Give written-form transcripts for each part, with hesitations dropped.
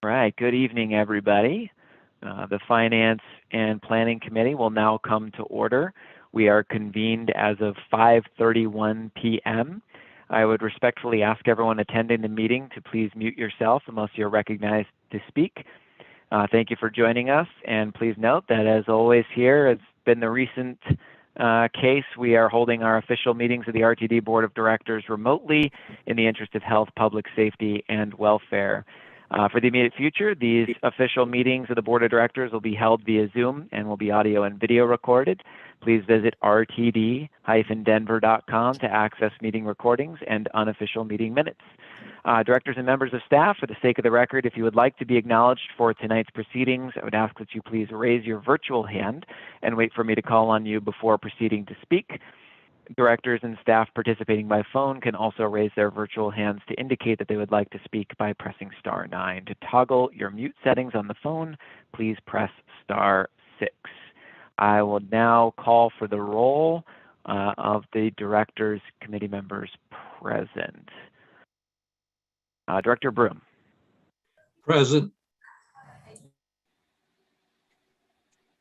Right, good evening, everybody. The Finance and Planning Committee will now come to order. We are convened as of 5:31 p.m. I would respectfully ask everyone attending the meeting to please mute yourself unless you're recognized to speak. Thank you for joining us, and please note that as always here, it's been the recent case, we are holding our official meetings of the RTD Board of Directors remotely in the interest of health, public safety, and welfare. For the immediate future, these official meetings of the Board of Directors will be held via Zoom and will be audio and video recorded. Please visit rtd-denver.com to access meeting recordings and unofficial meeting minutes. Directors and members of staff, for the sake of the record, if you would like to be acknowledged for tonight's proceedings, I would ask that you please raise your virtual hand and wait for me to call on you before proceeding to speak. Directors and staff participating by phone can also raise their virtual hands to indicate that they would like to speak by pressing *9. To toggle your mute settings on the phone, please press *6. I will now call for the roll of the directors, committee members present. Director Broom. Present.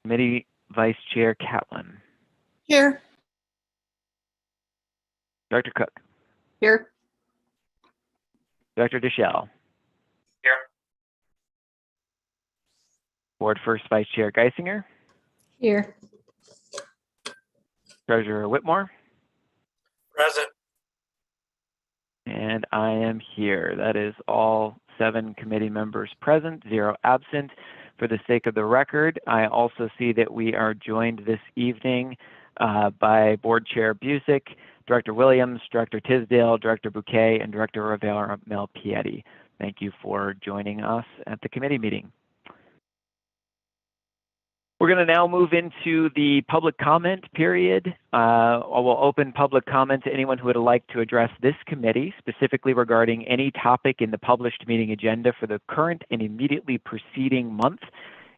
Committee Vice Chair Catlin. Here. Director Cook. Here. Director Deschel. Here. Board First Vice Chair Geisinger. Here. Treasurer Whitmore. Present. And I am here. That is all 7 committee members present, 0 absent. For the sake of the record, I also see that we are joined this evening by Board Chair Busick, Director Williams, Director Tisdale, Director Bouquet, and Director Rivera Melpieti. Thank you for joining us at the committee meeting. We're going to now move into the public comment period. We'll open public comment to anyone who would like to address this committee, specifically regarding any topic in the published meeting agenda for the current and immediately preceding month.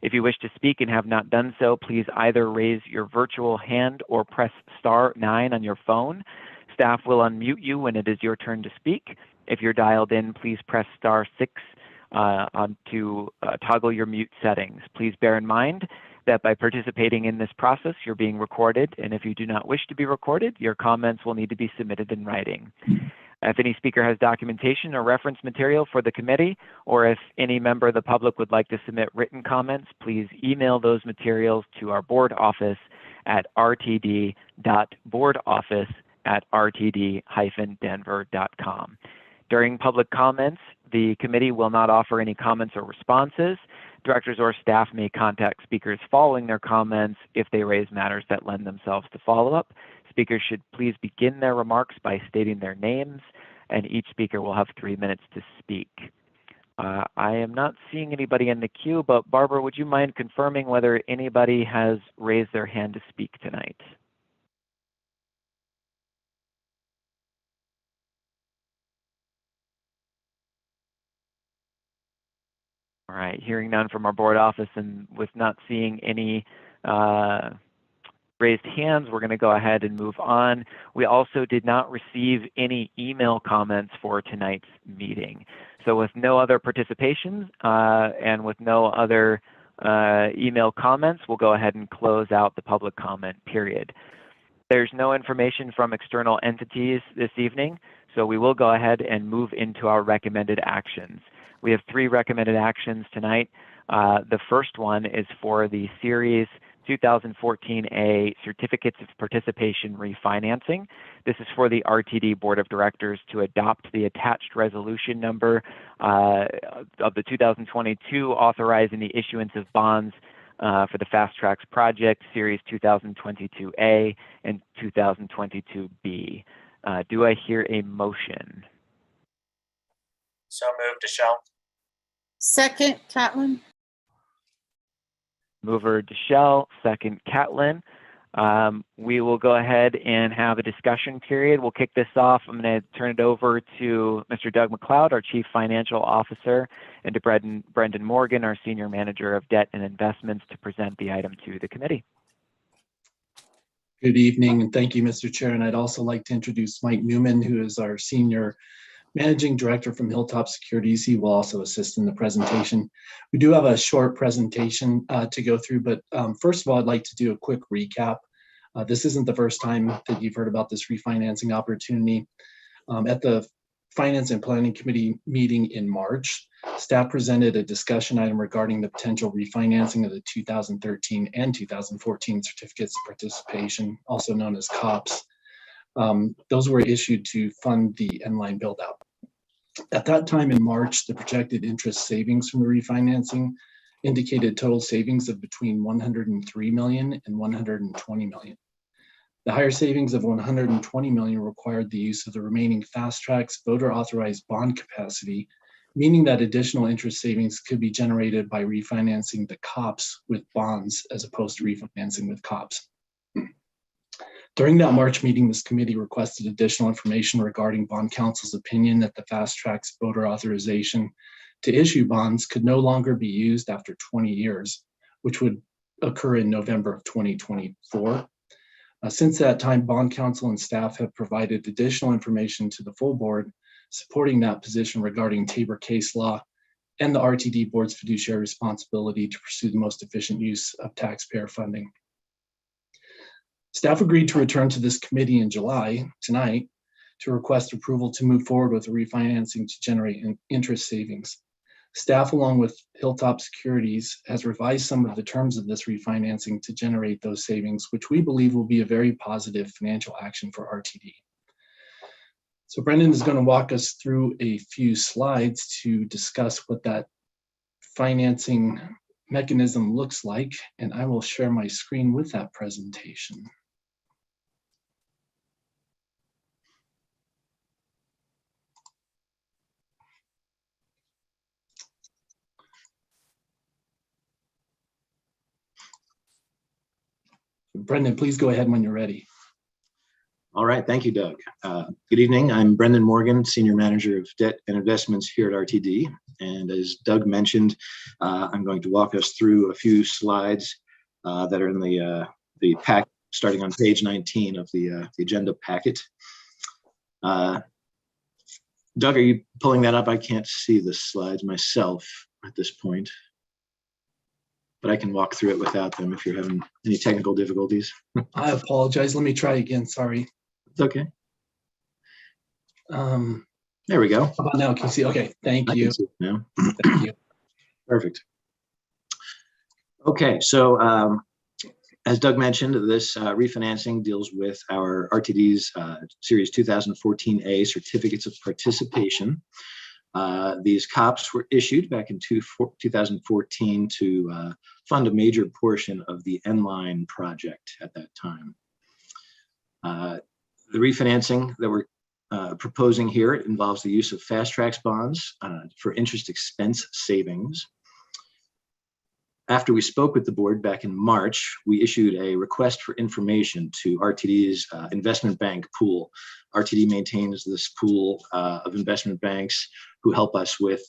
If you wish to speak and have not done so, please either raise your virtual hand or press *9 on your phone. Staff will unmute you when it is your turn to speak. If you're dialed in, please press *6 to toggle your mute settings. Please bear in mind that by participating in this process, you're being recorded, and if you do not wish to be recorded, your comments will need to be submitted in writing. If any speaker has documentation or reference material for the committee, or if any member of the public would like to submit written comments, please email those materials to our board office at rtd.boardoffice@rtd-denver.com. During public comments, the committee will not offer any comments or responses. Directors or staff may contact speakers following their comments if they raise matters that lend themselves to follow-up. Speakers should please begin their remarks by stating their names, and each speaker will have 3 minutes to speak. I am not seeing anybody in the queue, but Barbara, would you mind confirming whether anybody has raised their hand to speak tonight? All right, hearing none from our board office and with not seeing any raised hands, we're going to go ahead and move on. We also did not receive any email comments for tonight's meeting. So with no other participations and with no other email comments, we'll go ahead and close out the public comment period. There's no information from external entities this evening, so we will go ahead and move into our recommended actions. We have 3 recommended actions tonight. The first one is for the Series 2014A Certificates of Participation Refinancing. This is for the RTD Board of Directors to adopt the attached resolution number of the 2022 authorizing the issuance of bonds for the Fast Tracks Project, Series 2022A and 2022B. Do I hear a motion? So moved, Deschel. Second, Catlin. Mover Deschel, second Catlin. We will go ahead and have a discussion period. We'll kick this off. I'm going to turn it over to Mr. Doug McLeod, our Chief Financial Officer, and to Brendan Morgan, our Senior Manager of Debt and Investments, to present the item to the committee. Good evening, and thank you, Mr. Chair. And I'd also like to introduce Mike Newman, who is our Senior Managing Director from Hilltop Securities. He will also assist in the presentation. We do have a short presentation to go through, but first of all, I'd like to do a quick recap. This isn't the first time that you've heard about this refinancing opportunity. At the Finance and Planning Committee meeting in March, staff presented a discussion item regarding the potential refinancing of the 2013 and 2014 certificates of participation, also known as COPs. Those were issued to fund the Nline build-out. At that time in March, the projected interest savings from the refinancing indicated total savings of between $103 million and $120 million. The higher savings of $120 million required the use of the remaining Fast Track's voter authorized bond capacity, meaning that additional interest savings could be generated by refinancing the COPs with bonds as opposed to refinancing with COPs. During that March meeting, this committee requested additional information regarding Bond Council's opinion that the Fast Track's voter authorization to issue bonds could no longer be used after 20 years, which would occur in November of 2024. Since that time, Bond Council and staff have provided additional information to the full board supporting that position regarding Tabor case law and the RTD board's fiduciary responsibility to pursue the most efficient use of taxpayer funding. Staff agreed to return to this committee in July, tonight, to request approval to move forward with the refinancing to generate interest savings. Staff, along with Hilltop Securities, has revised some of the terms of this refinancing to generate those savings, which we believe will be a very positive financial action for RTD. So Brendan is going to walk us through a few slides to discuss what that financing mechanism looks like, and I will share my screen with that presentation. Brendan, please go ahead when you're ready. All right, thank you, Doug. Good evening. I'm Brendan Morgan, Senior Manager of Debt and Investments here at RTD. And as Doug mentioned, I'm going to walk us through a few slides that are in the pack, starting on page 19 of the agenda packet. Doug, are you pulling that up? I can't see the slides myself at this point, but I can walk through it without them if you're having any technical difficulties. I apologize. Let me try again. Sorry. It's okay. There we go. How about now? Can you see? Okay. Thank I you. can see it now. Thank you. Perfect. Okay, so as Doug mentioned, this refinancing deals with our RTD's Series 2014A certificates of participation. These COPs were issued back in 2014 to fund a major portion of the Nline project at that time. The refinancing that we're proposing here involves the use of Fast Track's bonds for interest expense savings. After we spoke with the board back in March, we issued a request for information to RTD's investment bank pool. RTD maintains this pool of investment banks who help us with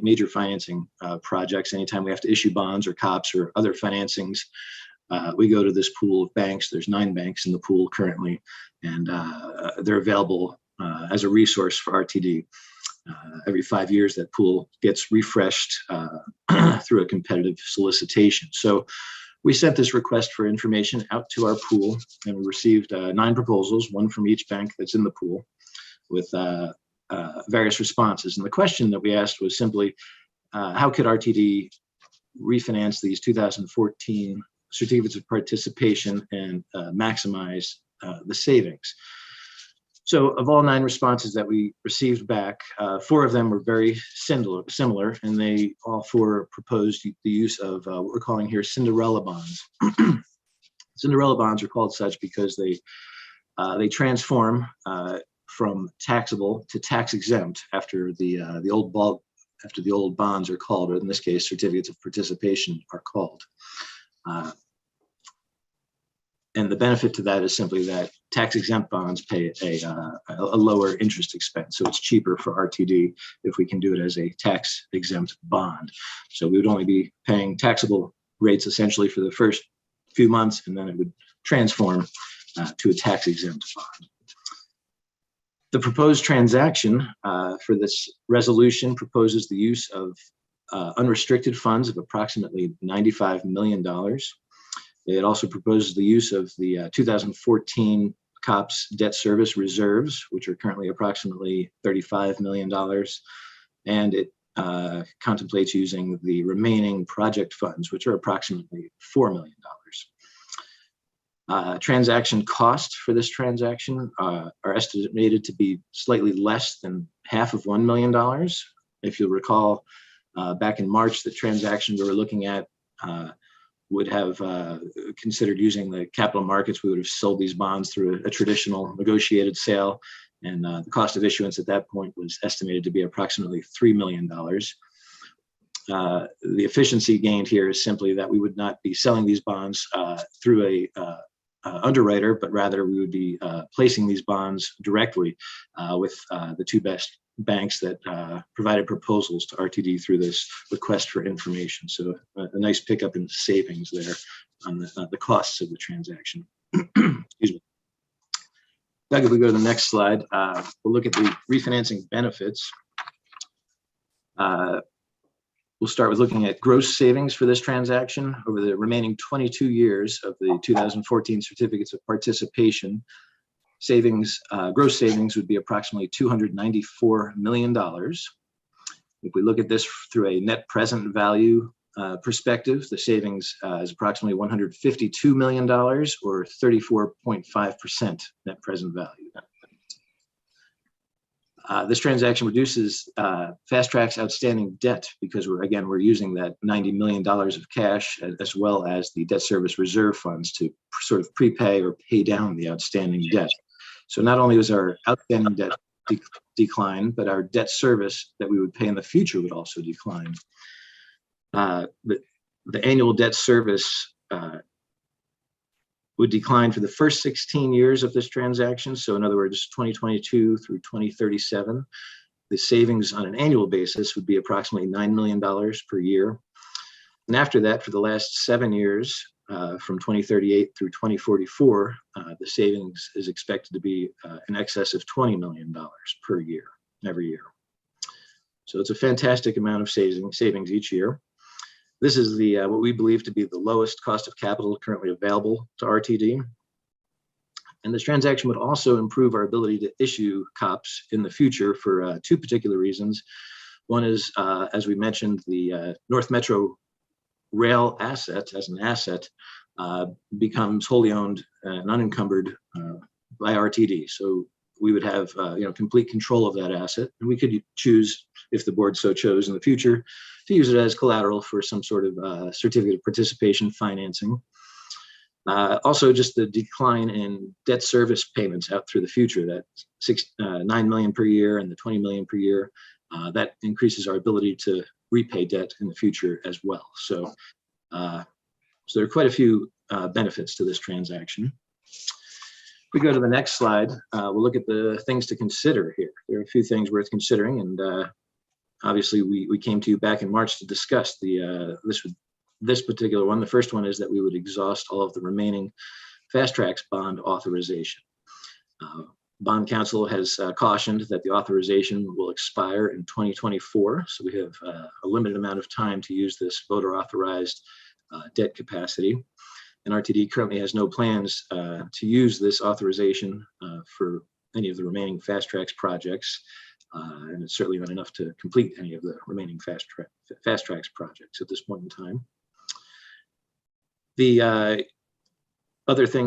major financing projects. Anytime we have to issue bonds or COPs or other financings, we go to this pool of banks. There's 9 banks in the pool currently, and they're available as a resource for RTD. Every 5 years, that pool gets refreshed through a competitive solicitation. So we sent this request for information out to our pool, and we received 9 proposals, 1 from each bank that's in the pool, with various responses. And the question that we asked was simply, how could RTD refinance these 2014 certificates of participation and maximize the savings? So of all 9 responses that we received back, 4 of them were very similar, and they all 4 proposed the use of what we're calling here Cinderella bonds. Cinderella bonds are called such because they transform from taxable to tax exempt after the old bonds are called, or in this case, certificates of participation are called. And the benefit to that is simply that tax-exempt bonds pay a lower interest expense. So it's cheaper for RTD if we can do it as a tax-exempt bond. So we would only be paying taxable rates essentially for the first few months, and then it would transform to a tax-exempt bond. The proposed transaction for this resolution proposes the use of unrestricted funds of approximately $95 million. It also proposes the use of the 2014 COPS debt service reserves, which are currently approximately $35 million. And it contemplates using the remaining project funds, which are approximately $4 million. Transaction costs for this transaction are estimated to be slightly less than half of $1 million. If you'll recall, back in March, the transaction we were looking at would have considered using the capital markets. We would have sold these bonds through a traditional negotiated sale, and the cost of issuance at that point was estimated to be approximately $3 million. The efficiency gained here is simply that we would not be selling these bonds through a underwriter, but rather we would be placing these bonds directly with the two best banks that provided proposals to RTD through this request for information. So a nice pickup in savings there on the costs of the transaction. Excuse me. Doug, if we go to the next slide, we'll look at the refinancing benefits. We'll start with looking at gross savings for this transaction over the remaining 22 years of the 2014 certificates of participation. Savings, gross savings would be approximately $294 million. If we look at this through a net present value perspective, the savings is approximately $152 million, or 34.5% net present value. This transaction reduces Fast Track's outstanding debt because we're using that $90 million of cash as well as the debt service reserve funds to sort of prepay or pay down the outstanding debt. So not only was our outstanding debt decline, but our debt service that we would pay in the future would also decline. The annual debt service would decline for the first 16 years of this transaction. So in other words, 2022 through 2037, the savings on an annual basis would be approximately $9 million per year. And after that, for the last 7 years, from 2038 through 2044, the savings is expected to be in excess of $20 million per year, every year. So it's a fantastic amount of savings each year. This is the what we believe to be the lowest cost of capital currently available to RTD. And this transaction would also improve our ability to issue COPS in the future for two particular reasons. One is, as we mentioned, the North Metro rail asset as an asset becomes wholly owned and unencumbered by RTD. So we would have complete control of that asset, and we could choose, if the board so chose in the future, to use it as collateral for some sort of certificate of participation financing. Also, just the decline in debt service payments out through the future, that $9 million per year and the $20 million per year, that increases our ability to repay debt in the future as well. So, there are quite a few benefits to this transaction. If we go to the next slide, we'll look at the things to consider here. There are a few things worth considering, and obviously we came to you back in March to discuss this particular one. The first one is that we would exhaust all of the remaining Fast Track's bond authorization. Bond Counsel has cautioned that the authorization will expire in 2024, so we have a limited amount of time to use this voter authorized debt capacity. And RTD currently has no plans to use this authorization for any of the remaining Fast Tracks projects, and it's certainly not enough to complete any of the remaining Fast Tracks projects at this point in time. The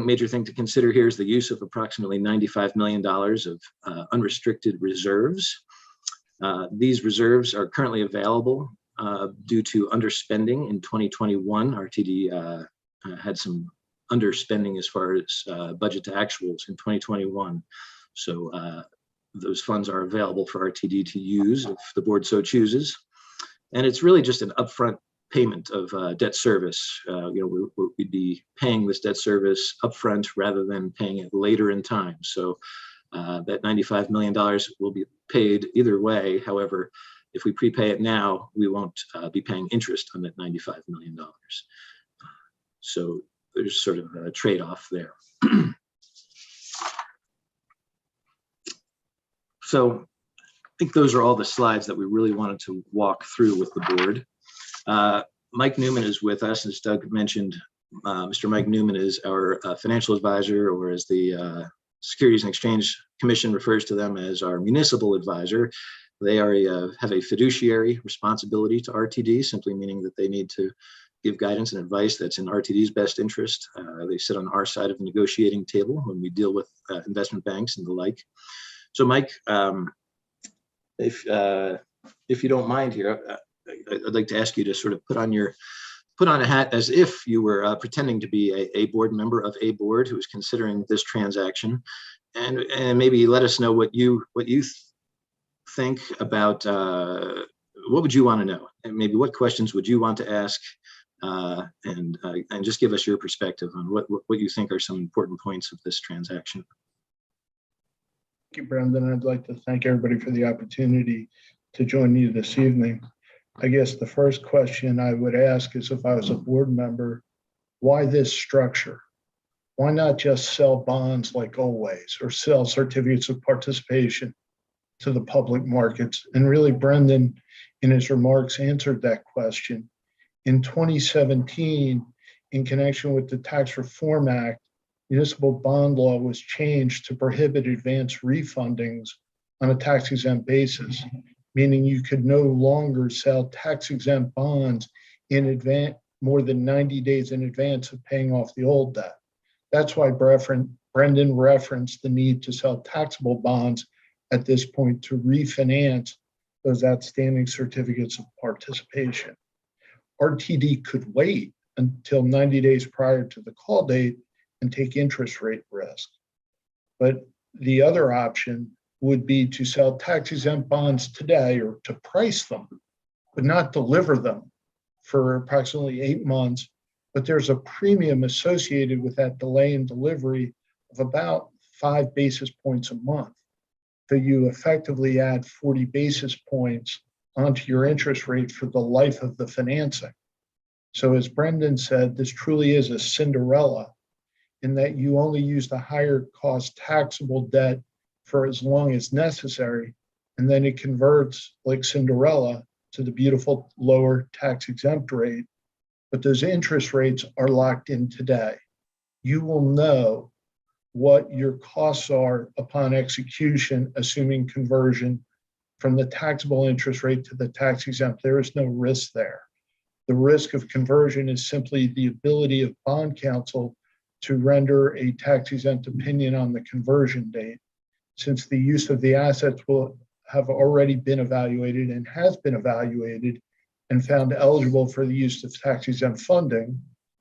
major thing to consider here is the use of approximately $95 million of unrestricted reserves. These reserves are currently available due to underspending in 2021. RTD had some underspending as far as budget to actuals in 2021. So those funds are available for RTD to use if the board so chooses. And it's really just an upfront payment of debt service. We'd be paying this debt service upfront rather than paying it later in time. So that $95 million will be paid either way. However, if we prepay it now, we won't be paying interest on that $95 million. So there's sort of a trade-off there. So I think those are all the slides that we really wanted to walk through with the board. Mike Newman is with us, as Doug mentioned. Mr. Mike Newman is our financial advisor, or as the Securities and Exchange Commission refers to them as our municipal advisor. They have a fiduciary responsibility to RTD, simply meaning that they need to give guidance and advice that's in RTD's best interest. They sit on our side of the negotiating table when we deal with investment banks and the like. So Mike, if you don't mind here, I'd like to ask you to sort of put on a hat as if you were pretending to be a board member of a board who is considering this transaction, and maybe let us know what you think about what would you want to know, and maybe what questions would you want to ask, and just give us your perspective on what you think are some important points of this transaction. Thank you, Brendan. I'd like to thank everybody for the opportunity to join you this evening. I guess the first question I would ask is, if I was a board member, why this structure? Why not just sell bonds like always, or sell certificates of participation to the public markets? And really, Brendan, in his remarks, answered that question. In 2017, in connection with the Tax Reform Act, municipal bond law was changed to prohibit advance refundings on a tax-exempt basis, meaning you could no longer sell tax-exempt bonds in advance, more than 90 days in advance of paying off the old debt. That's why Brendan referenced the need to sell taxable bonds at this point to refinance those outstanding certificates of participation. RTD could wait until 90 days prior to the call date and take interest rate risk. But the other option would be to sell tax-exempt bonds today, or to price them, but not deliver them for approximately 8 months. But there's a premium associated with that delay in delivery of about 5 basis points a month. So you effectively add 40 basis points onto your interest rate for the life of the financing. So as Brendan said, this truly is a Cinderella, in that you only use the higher cost taxable debt for as long as necessary, and then it converts like Cinderella to the beautiful lower tax exempt rate. But those interest rates are locked in today. You will know what your costs are upon execution, assuming conversion from the taxable interest rate to the tax exempt. There is no risk there. The risk of conversion is simply the ability of bond counsel to render a tax exempt opinion on the conversion date. Since the use of the assets will have already been evaluated and has been evaluated and found eligible for the use of tax exempt funding,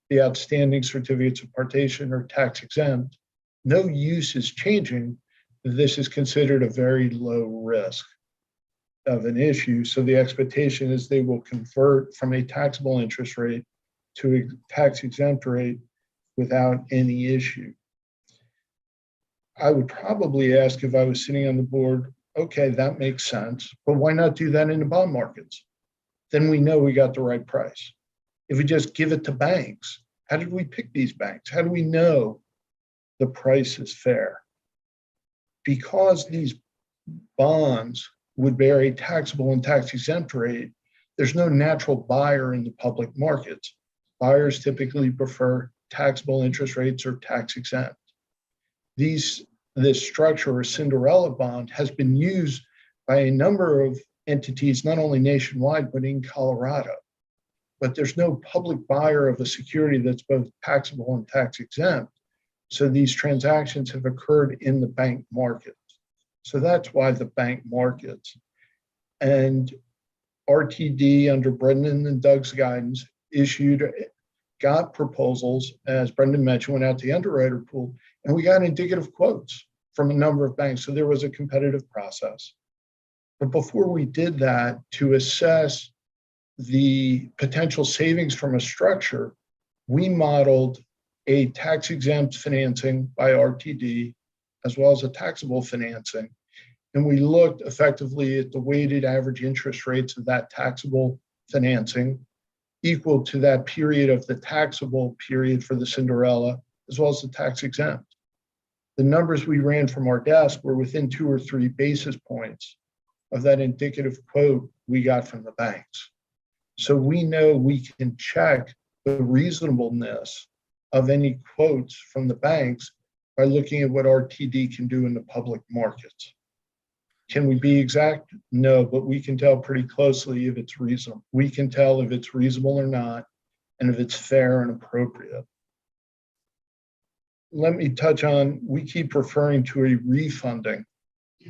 the outstanding certificates of participation are tax exempt. No use is changing. This is considered a very low risk of an issue. So the expectation is they will convert from a taxable interest rate to a tax exempt rate without any issue. I would probably ask, if I was sitting on the board, okay, that makes sense, but why not do that in the bond markets? Then we know we got the right price. If we just give it to banks, how did we pick these banks? How do we know the price is fair? Because these bonds would bear a taxable and tax exempt rate, there's no natural buyer in the public markets. Buyers typically prefer taxable interest rates or tax exempt. This structure, or Cinderella bond, has been used by a number of entities, not only nationwide, but in Colorado. But there's no public buyer of a security that's both taxable and tax exempt. So these transactions have occurred in the bank markets. So that's why the bank markets. And RTD, under Brendan and Doug's guidance, got proposals, as Brendan mentioned, went out to the underwriter pool, and we got indicative quotes from a number of banks. So there was a competitive process. But before we did that, to assess the potential savings from a structure, we modeled a tax-exempt financing by RTD, as well as a taxable financing. And we looked effectively at the weighted average interest rates of that taxable financing, equal to that period of the taxable period for the Cinderella, as well as the tax exempt. the numbers we ran from our desk were within 2 or 3 basis points of that indicative quote we got from the banks. So we know we can check the reasonableness of any quotes from the banks by looking at what RTD can do in the public markets. Can we be exact? No, but we can tell pretty closely if it's reasonable. We can tell if it's reasonable or not, and if it's fair and appropriate. Let me touch on, we keep referring to a refunding.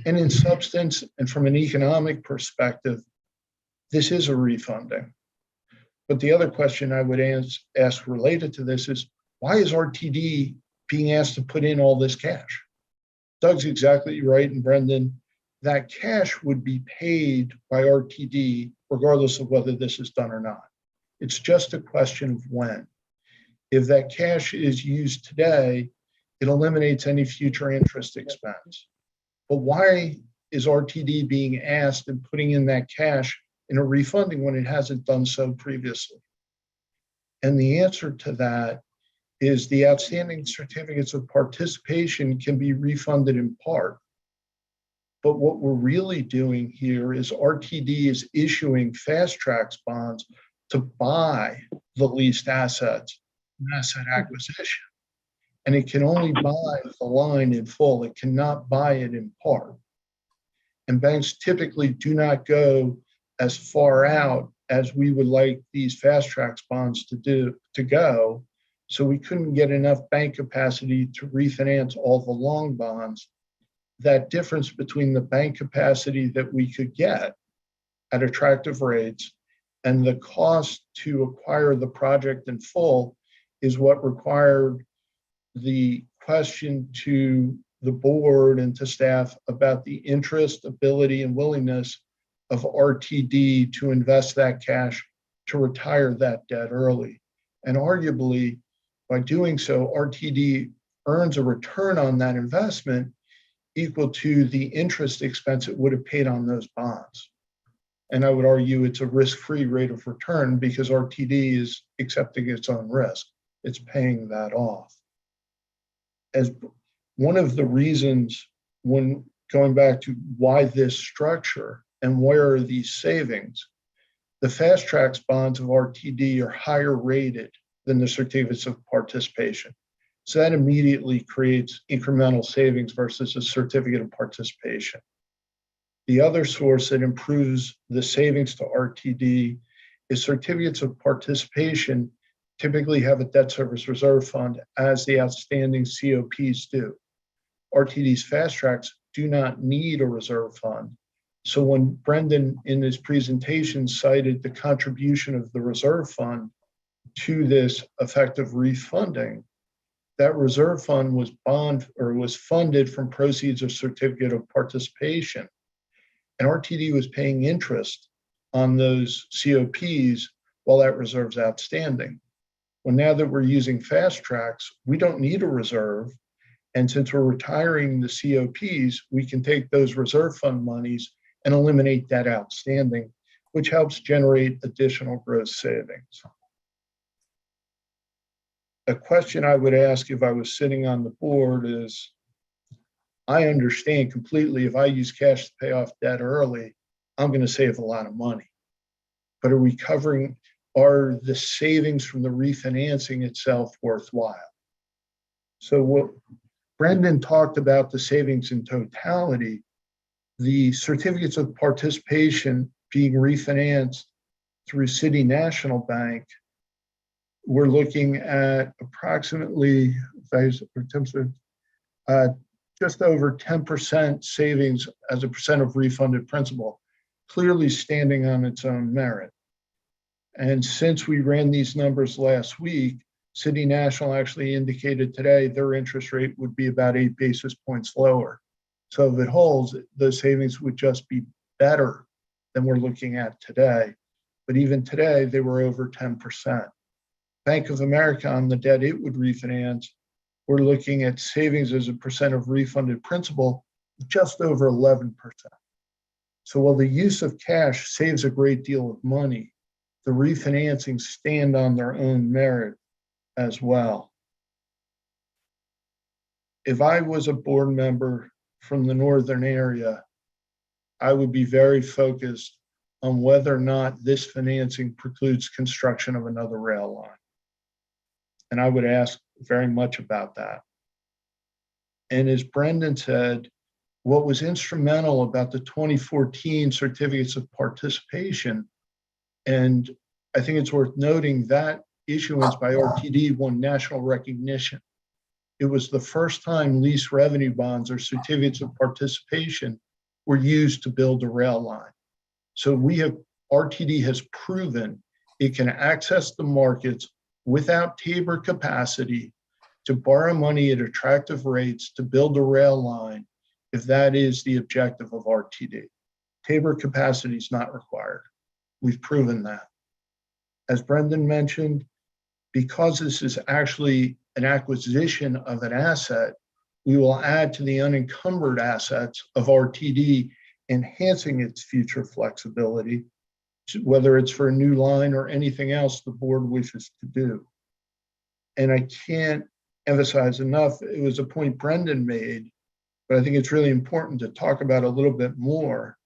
And in substance and from an economic perspective, this is a refunding. But the other question I would ask related to this is, why is RTD being asked to put in all this cash? Doug's exactly right, and Brendan, that cash would be paid by RTD regardless of whether this is done or not. It's just a question of when. If that cash is used today, it eliminates any future interest expense. But why is RTD being asked and putting in that cash in a refunding when it hasn't done so previously? And the answer to that is the outstanding certificates of participation can be refunded in part. But what we're really doing here is RTD is issuing fast tracks bonds to buy the leased assets, an asset acquisition. And it can only buy the line in full. It cannot buy it in part. And banks typically do not go as far out as we would like these fast tracks bonds to go. So we couldn't get enough bank capacity to refinance all the long bonds. That difference between the bank capacity that we could get at attractive rates and the cost to acquire the project in full is what required the question to the board and to staff about the interest, ability, and willingness of RTD to invest that cash to retire that debt early. And arguably, by doing so, RTD earns a return on that investment equal to the interest expense it would have paid on those bonds. And I would argue it's a risk-free rate of return because RTD is accepting its own risk. It's paying that off. As one of the reasons, when going back to why this structure and where are these savings, the fast tracks bonds of RTD are higher rated than the certificates of participation. So that immediately creates incremental savings versus a certificate of participation. The other source that improves the savings to RTD is certificates of participation typically have a debt service reserve fund as the outstanding COPs do. RTD's fast tracks do not need a reserve fund. So when Brendan in his presentation cited the contribution of the reserve fund to this effective refunding, that reserve fund was funded from proceeds of certificate of participation. And RTD was paying interest on those COPs while that reserve's outstanding. Well, now that we're using fast tracks, we don't need a reserve. And since we're retiring the COPs, we can take those reserve fund monies and eliminate that outstanding, which helps generate additional gross savings. A question I would ask if I was sitting on the board is, I understand completely if I use cash to pay off debt early, I'm going to save a lot of money. But are the savings from the refinancing itself worthwhile? So what Brendan talked about the savings in totality, the certificates of participation being refinanced through City National Bank, we're looking at approximately just over 10% savings as a percent of refunded principal, clearly standing on its own merit. And since we ran these numbers last week, City National actually indicated today their interest rate would be about 8 basis points lower. So if it holds, those savings would just be better than we're looking at today. But even today, they were over 10%. Bank of America on the debt it would refinance, we're looking at savings as a percent of refunded principal just over 11%. So while the use of cash saves a great deal of money, the refinancing stand on their own merit as well. if I was a board member from the northern area, I would be very focused on whether or not this financing precludes construction of another rail line. And I would ask very much about that. And as Brendan said, what was instrumental about the 2014 certificates of participation, and I think it's worth noting that issuance by RTD won national recognition. It was the first time lease revenue bonds or certificates of participation were used to build a rail line. So RTD has proven it can access the markets without Tabor capacity to borrow money at attractive rates to build a rail line if that is the objective of RTD. Tabor capacity is not required. We've proven that. As Brendan mentioned, because this is actually an acquisition of an asset, we will add to the unencumbered assets of RTD, enhancing its future flexibility, whether it's for a new line or anything else the board wishes to do. And I can't emphasize enough, it was a point Brendan made, but I think it's really important to talk about a little bit more,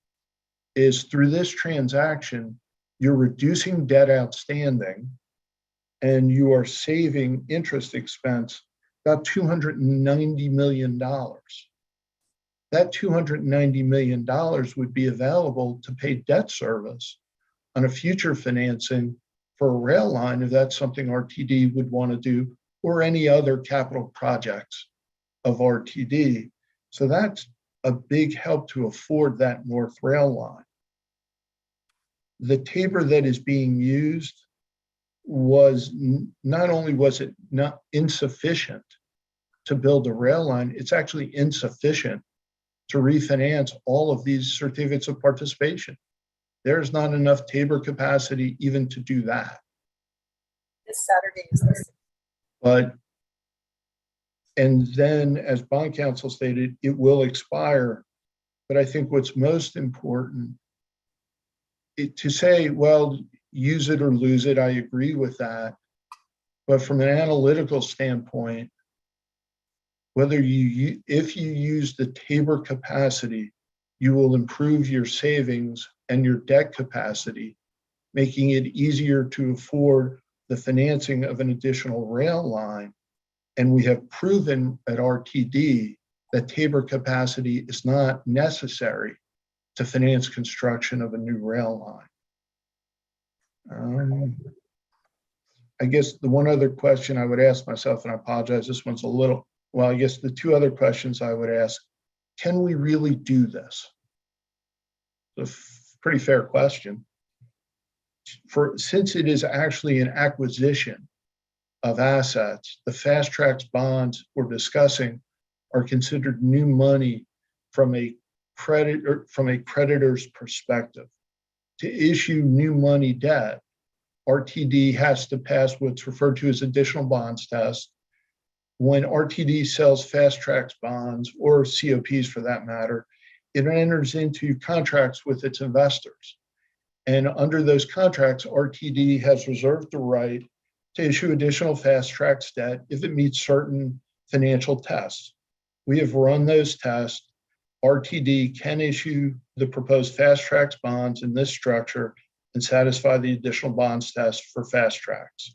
is through this transaction, you're reducing debt outstanding and you are saving interest expense about $290 million. That $290 million would be available to pay debt service on a future financing for a rail line if that's something RTD would want to do, or any other capital projects of RTD. So that's a big help to afford that North Rail line. The Tabor that is being used was not only was it not insufficient to build a rail line, it's actually insufficient to refinance all of these certificates of participation. There's not enough Tabor capacity even to do that. This Saturday is this. And then, as bond counsel stated, it will expire. But I think what's most important to say, well, use it or lose it, I agree with that. But from an analytical standpoint, if you use the Tabor capacity, you will improve your savings and your debt capacity, making it easier to afford the financing of an additional rail line. And we have proven at RTD that Tabor capacity is not necessary to finance construction of a new rail line. I guess the one other question I would ask myself, and I apologize, this one's a little, well, I guess the two other questions I would ask, can we really do this? It's a pretty fair question. Since it is actually an acquisition of assets, the fast tracks bonds we're discussing are considered new money from a creditor's perspective. To issue new money debt, RTD has to pass what's referred to as additional bonds test. When RTD sells fast tracks bonds, or COPs for that matter, it enters into contracts with its investors. And under those contracts, RTD has reserved the right to issue additional fast tracks debt if it meets certain financial tests. We have run those tests. RTD can issue the proposed fast tracks bonds in this structure and satisfy the additional bonds test for fast tracks.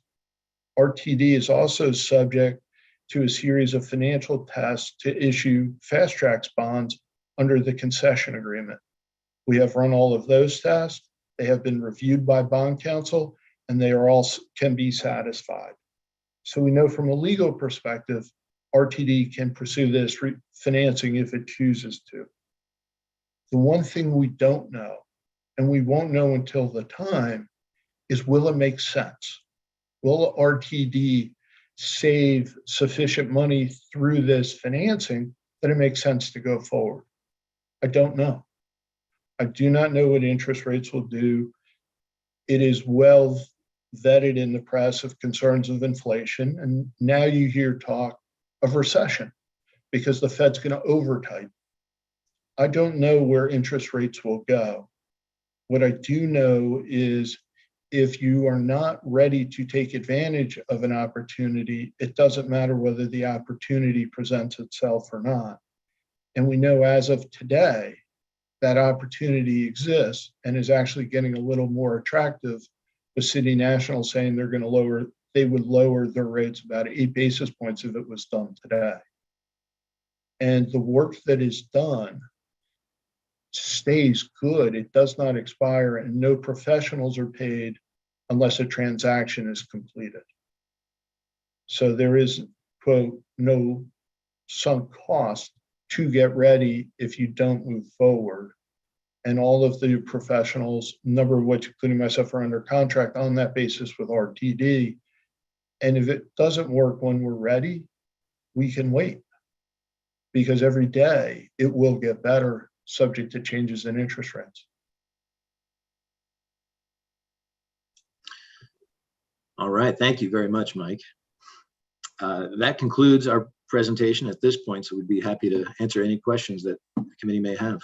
RTD is also subject to a series of financial tests to issue fast tracks bonds under the concession agreement. We have run all of those tests. They have been reviewed by bond counsel, and they are all can be satisfied. So we know from a legal perspective, RTD can pursue this financing if it chooses to. The one thing we don't know, and we won't know until the time, is will it make sense? Will RTD save sufficient money through this financing that it makes sense to go forward? I don't know. I do not know what interest rates will do. It is well vetted in the press of concerns of inflation, and now you hear talk of recession because the Fed's going to over-tighten. I don't know where interest rates will go. What I do know is if you are not ready to take advantage of an opportunity, it doesn't matter whether the opportunity presents itself or not. And we know as of today, that opportunity exists and is actually getting a little more attractive with City National saying they would lower their rates about 8 basis points if it was done today. And the work that is done stays good. It does not expire, and no professionals are paid unless a transaction is completed. So there is, quote, no sunk cost to get ready if you don't move forward. And all of the professionals, a number of which, including myself, are under contract on that basis with RTD. And if it doesn't work when we're ready, we can wait, because every day it will get better, subject to changes in interest rates. All right, thank you very much, Mike. That concludes our presentation at this point, so we'd be happy to answer any questions that the committee may have.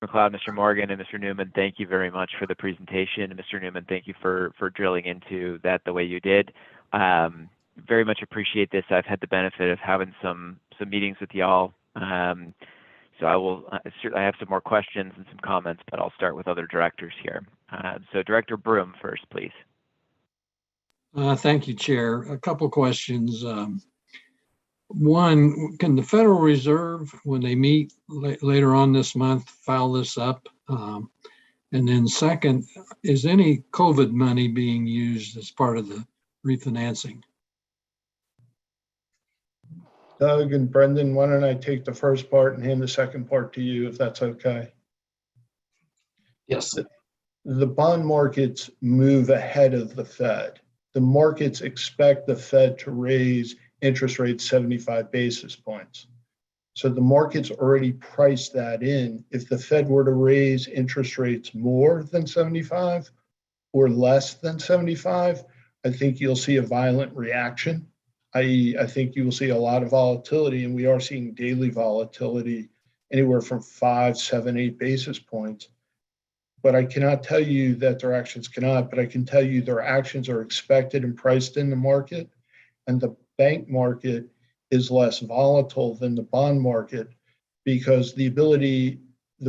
McLeod, Mr. Morgan, and Mr. Newman, thank you very much for the presentation. And Mr. Newman, thank you for drilling into that the way you did. Very much appreciate this. I've had the benefit of having some meetings with y'all. So I have some more questions and some comments, but I'll start with other directors here. So Director Broom first, please. Thank you, Chair. A couple questions. One, can the Federal Reserve, when they meet later on this month, file this up? And then second, is any COVID money being used as part of the refinancing? Doug and Brendan, why don't I take the first part and hand the second part to you, if that's okay? Yes. The bond markets move ahead of the Fed. The markets expect the Fed to raise interest rates 75 basis points. So the market's already priced that in. If the Fed were to raise interest rates more than 75 or less than 75, I think you'll see a violent reaction. I think you will see a lot of volatility, and we are seeing daily volatility anywhere from 5, 7, 8 basis points. But I cannot tell you that their actions cannot, but I can tell you their actions are expected and priced in the market, and the bank market is less volatile than the bond market, because the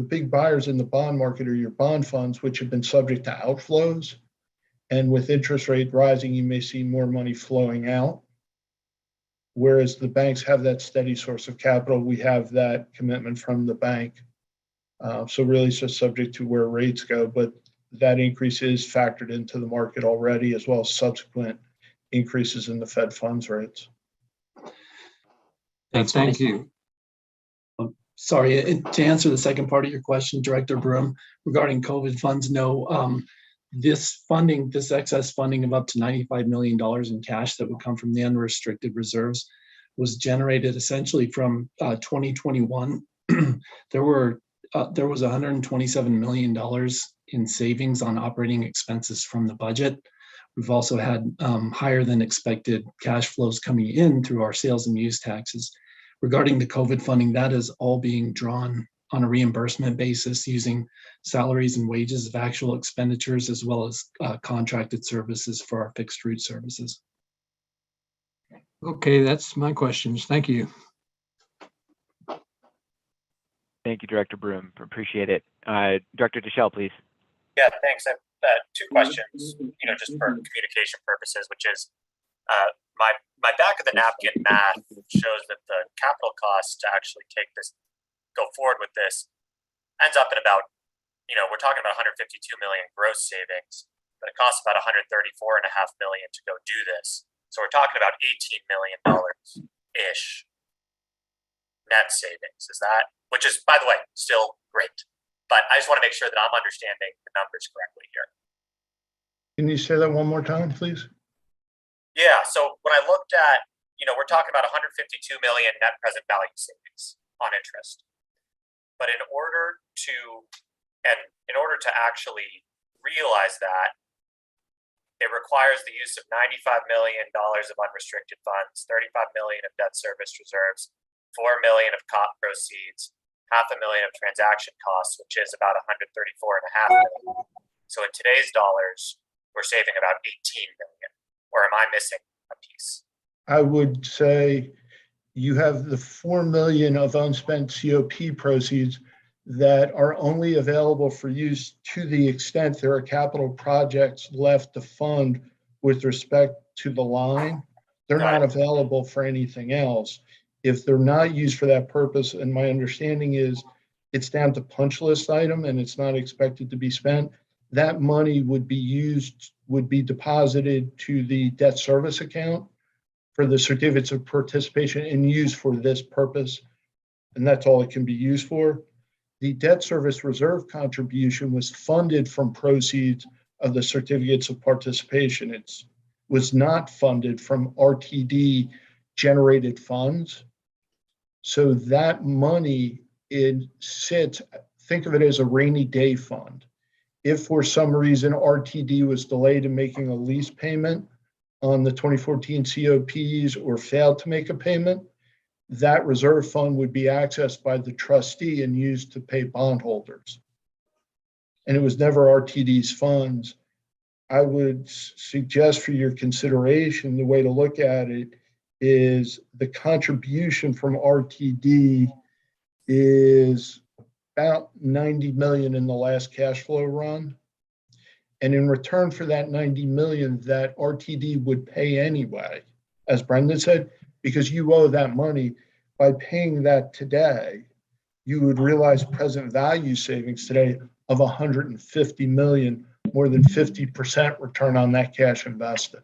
big buyers in the bond market are your bond funds, which have been subject to outflows. And with interest rate rising, you may see more money flowing out. Whereas the banks have that steady source of capital, we have that commitment from the bank. So really it's just subject to where rates go, but that increase is factored into the market already, as well as subsequent increases in the Fed funds rates. Thanks, Thank Mike. you. Sorry, to answer the second part of your question, Director Broom, regarding COVID funds, no, this excess funding of up to $95 million in cash that would come from the unrestricted reserves was generated essentially from 2021. There was $127 million in savings on operating expenses from the budget. We've also had higher than expected cash flows coming in through our sales and use taxes. Regarding the COVID funding, that is all being drawn on a reimbursement basis using salaries and wages of actual expenditures, as well as contracted services for our fixed route services. Okay, that's my questions. Thank you. Thank you, Director Broom. Appreciate it. Director Deschel, please. Yeah, thanks. I have two questions, just for communication purposes, which is my back of the napkin math shows that the capital cost to actually go forward with this ends up at about, we're talking about 152 million gross savings, but it costs about 134.5 million to go do this. So we're talking about $18 million ish net savings. Which is, by the way, still great. But I just want to make sure that I'm understanding the numbers correctly here. Can you say that one more time, please? Yeah, so when I looked at, we're talking about 152 million net present value savings on interest. But in order to actually realize that, it requires the use of $95 million of unrestricted funds, 35 million of debt service reserves, 4 million of COP proceeds, $500,000 of transaction costs, which is about 134.5 million. So in today's dollars, we're saving about 18 million. Or am I missing a piece? I would say you have the 4 million of unspent COP proceeds that are only available for use to the extent there are capital projects left to fund with respect to the line. They're not available for anything else. If they're not used for that purpose, and my understanding is it's down to punch list item and it's not expected to be spent, that money would be deposited to the debt service account for the certificates of participation and used for this purpose. And that's all it can be used for. The debt service reserve contribution was funded from proceeds of the certificates of participation. It was not funded from RTD generated funds. So that money, it sits, think of it as a rainy day fund. If for some reason RTD was delayed in making a lease payment on the 2014 COPs or failed to make a payment, that reserve fund would be accessed by the trustee and used to pay bondholders. And it was never RTD's funds. I would suggest for your consideration, the way to look at it is the contribution from RTD is about 90 million in the last cash flow run. And in return for that 90 million that RTD would pay anyway, as Brendan said, because you owe that money, by paying that today, you would realize present value savings today of 150 million, more than 50% return on that cash invested.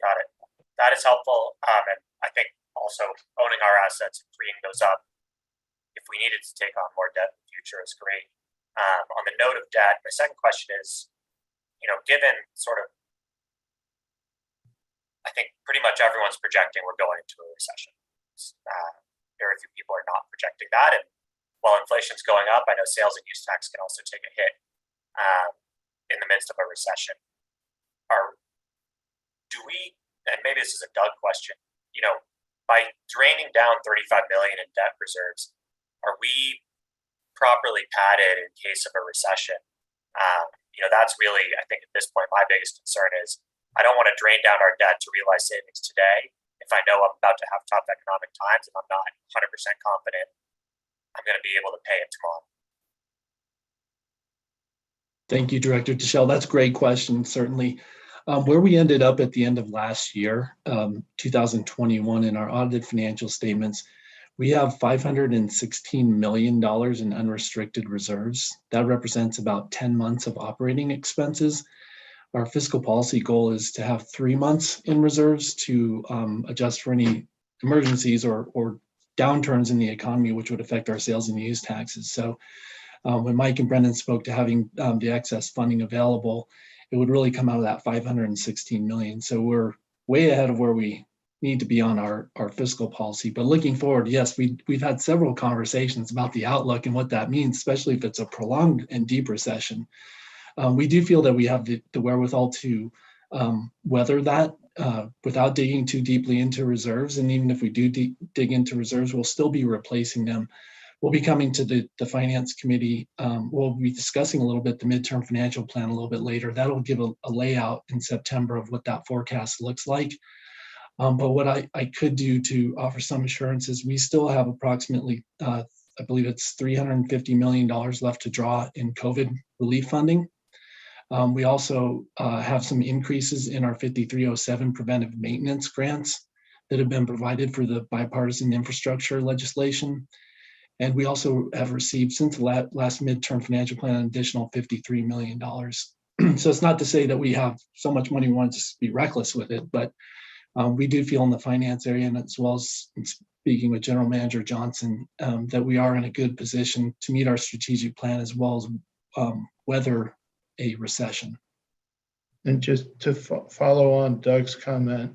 Got it. That is helpful. And I think also owning our assets and freeing those up, if we needed to take on more debt in the future, is great. On the note of debt, my second question is, given sort of, I think pretty much everyone's projecting we're going into a recession. Very few people are not projecting that. And while inflation's going up, I know sales and use tax can also take a hit in the midst of a recession. And maybe this is a Doug question, by draining down 35 million in debt reserves, are we properly padded in case of a recession? That's really, I think at this point, my biggest concern is I don't want to drain down our debt to realize savings today if I know I'm about to have tough economic times and I'm not 100% confident I'm going to be able to pay it tomorrow. Thank you, Director Deschel. That's a great question, certainly. Where we ended up at the end of last year, 2021, in our audited financial statements, we have $516 million in unrestricted reserves. That represents about 10 months of operating expenses. Our fiscal policy goal is to have 3 months in reserves to adjust for any emergencies or downturns in the economy, which would affect our sales and use taxes. So when Mike and Brendan spoke to having the excess funding available, it would really come out of that 516 million. So we're way ahead of where we need to be on our fiscal policy. But looking forward, yes, we've had several conversations about the outlook and what that means, especially if it's a prolonged and deep recession. We do feel that we have the wherewithal to weather that without digging too deeply into reserves. And even if we do dig into reserves, we'll still be replacing them. We'll be coming to the Finance Committee. We'll be discussing a little bit the midterm financial plan a little bit later. That'll give a layout in September of what that forecast looks like. But what I could do to offer some assurance is we still have approximately, I believe it's $350 million left to draw in COVID relief funding. We also have some increases in our 5307 preventive maintenance grants that have been provided for the bipartisan infrastructure legislation. And we also have received, since the last midterm financial plan, an additional $53 million. So it's not to say that we have so much money we want to be reckless with it, but we do feel in the finance area, and as well as speaking with General Manager Johnson, that we are in a good position to meet our strategic plan as well as weather a recession. And just to follow on Doug's comment,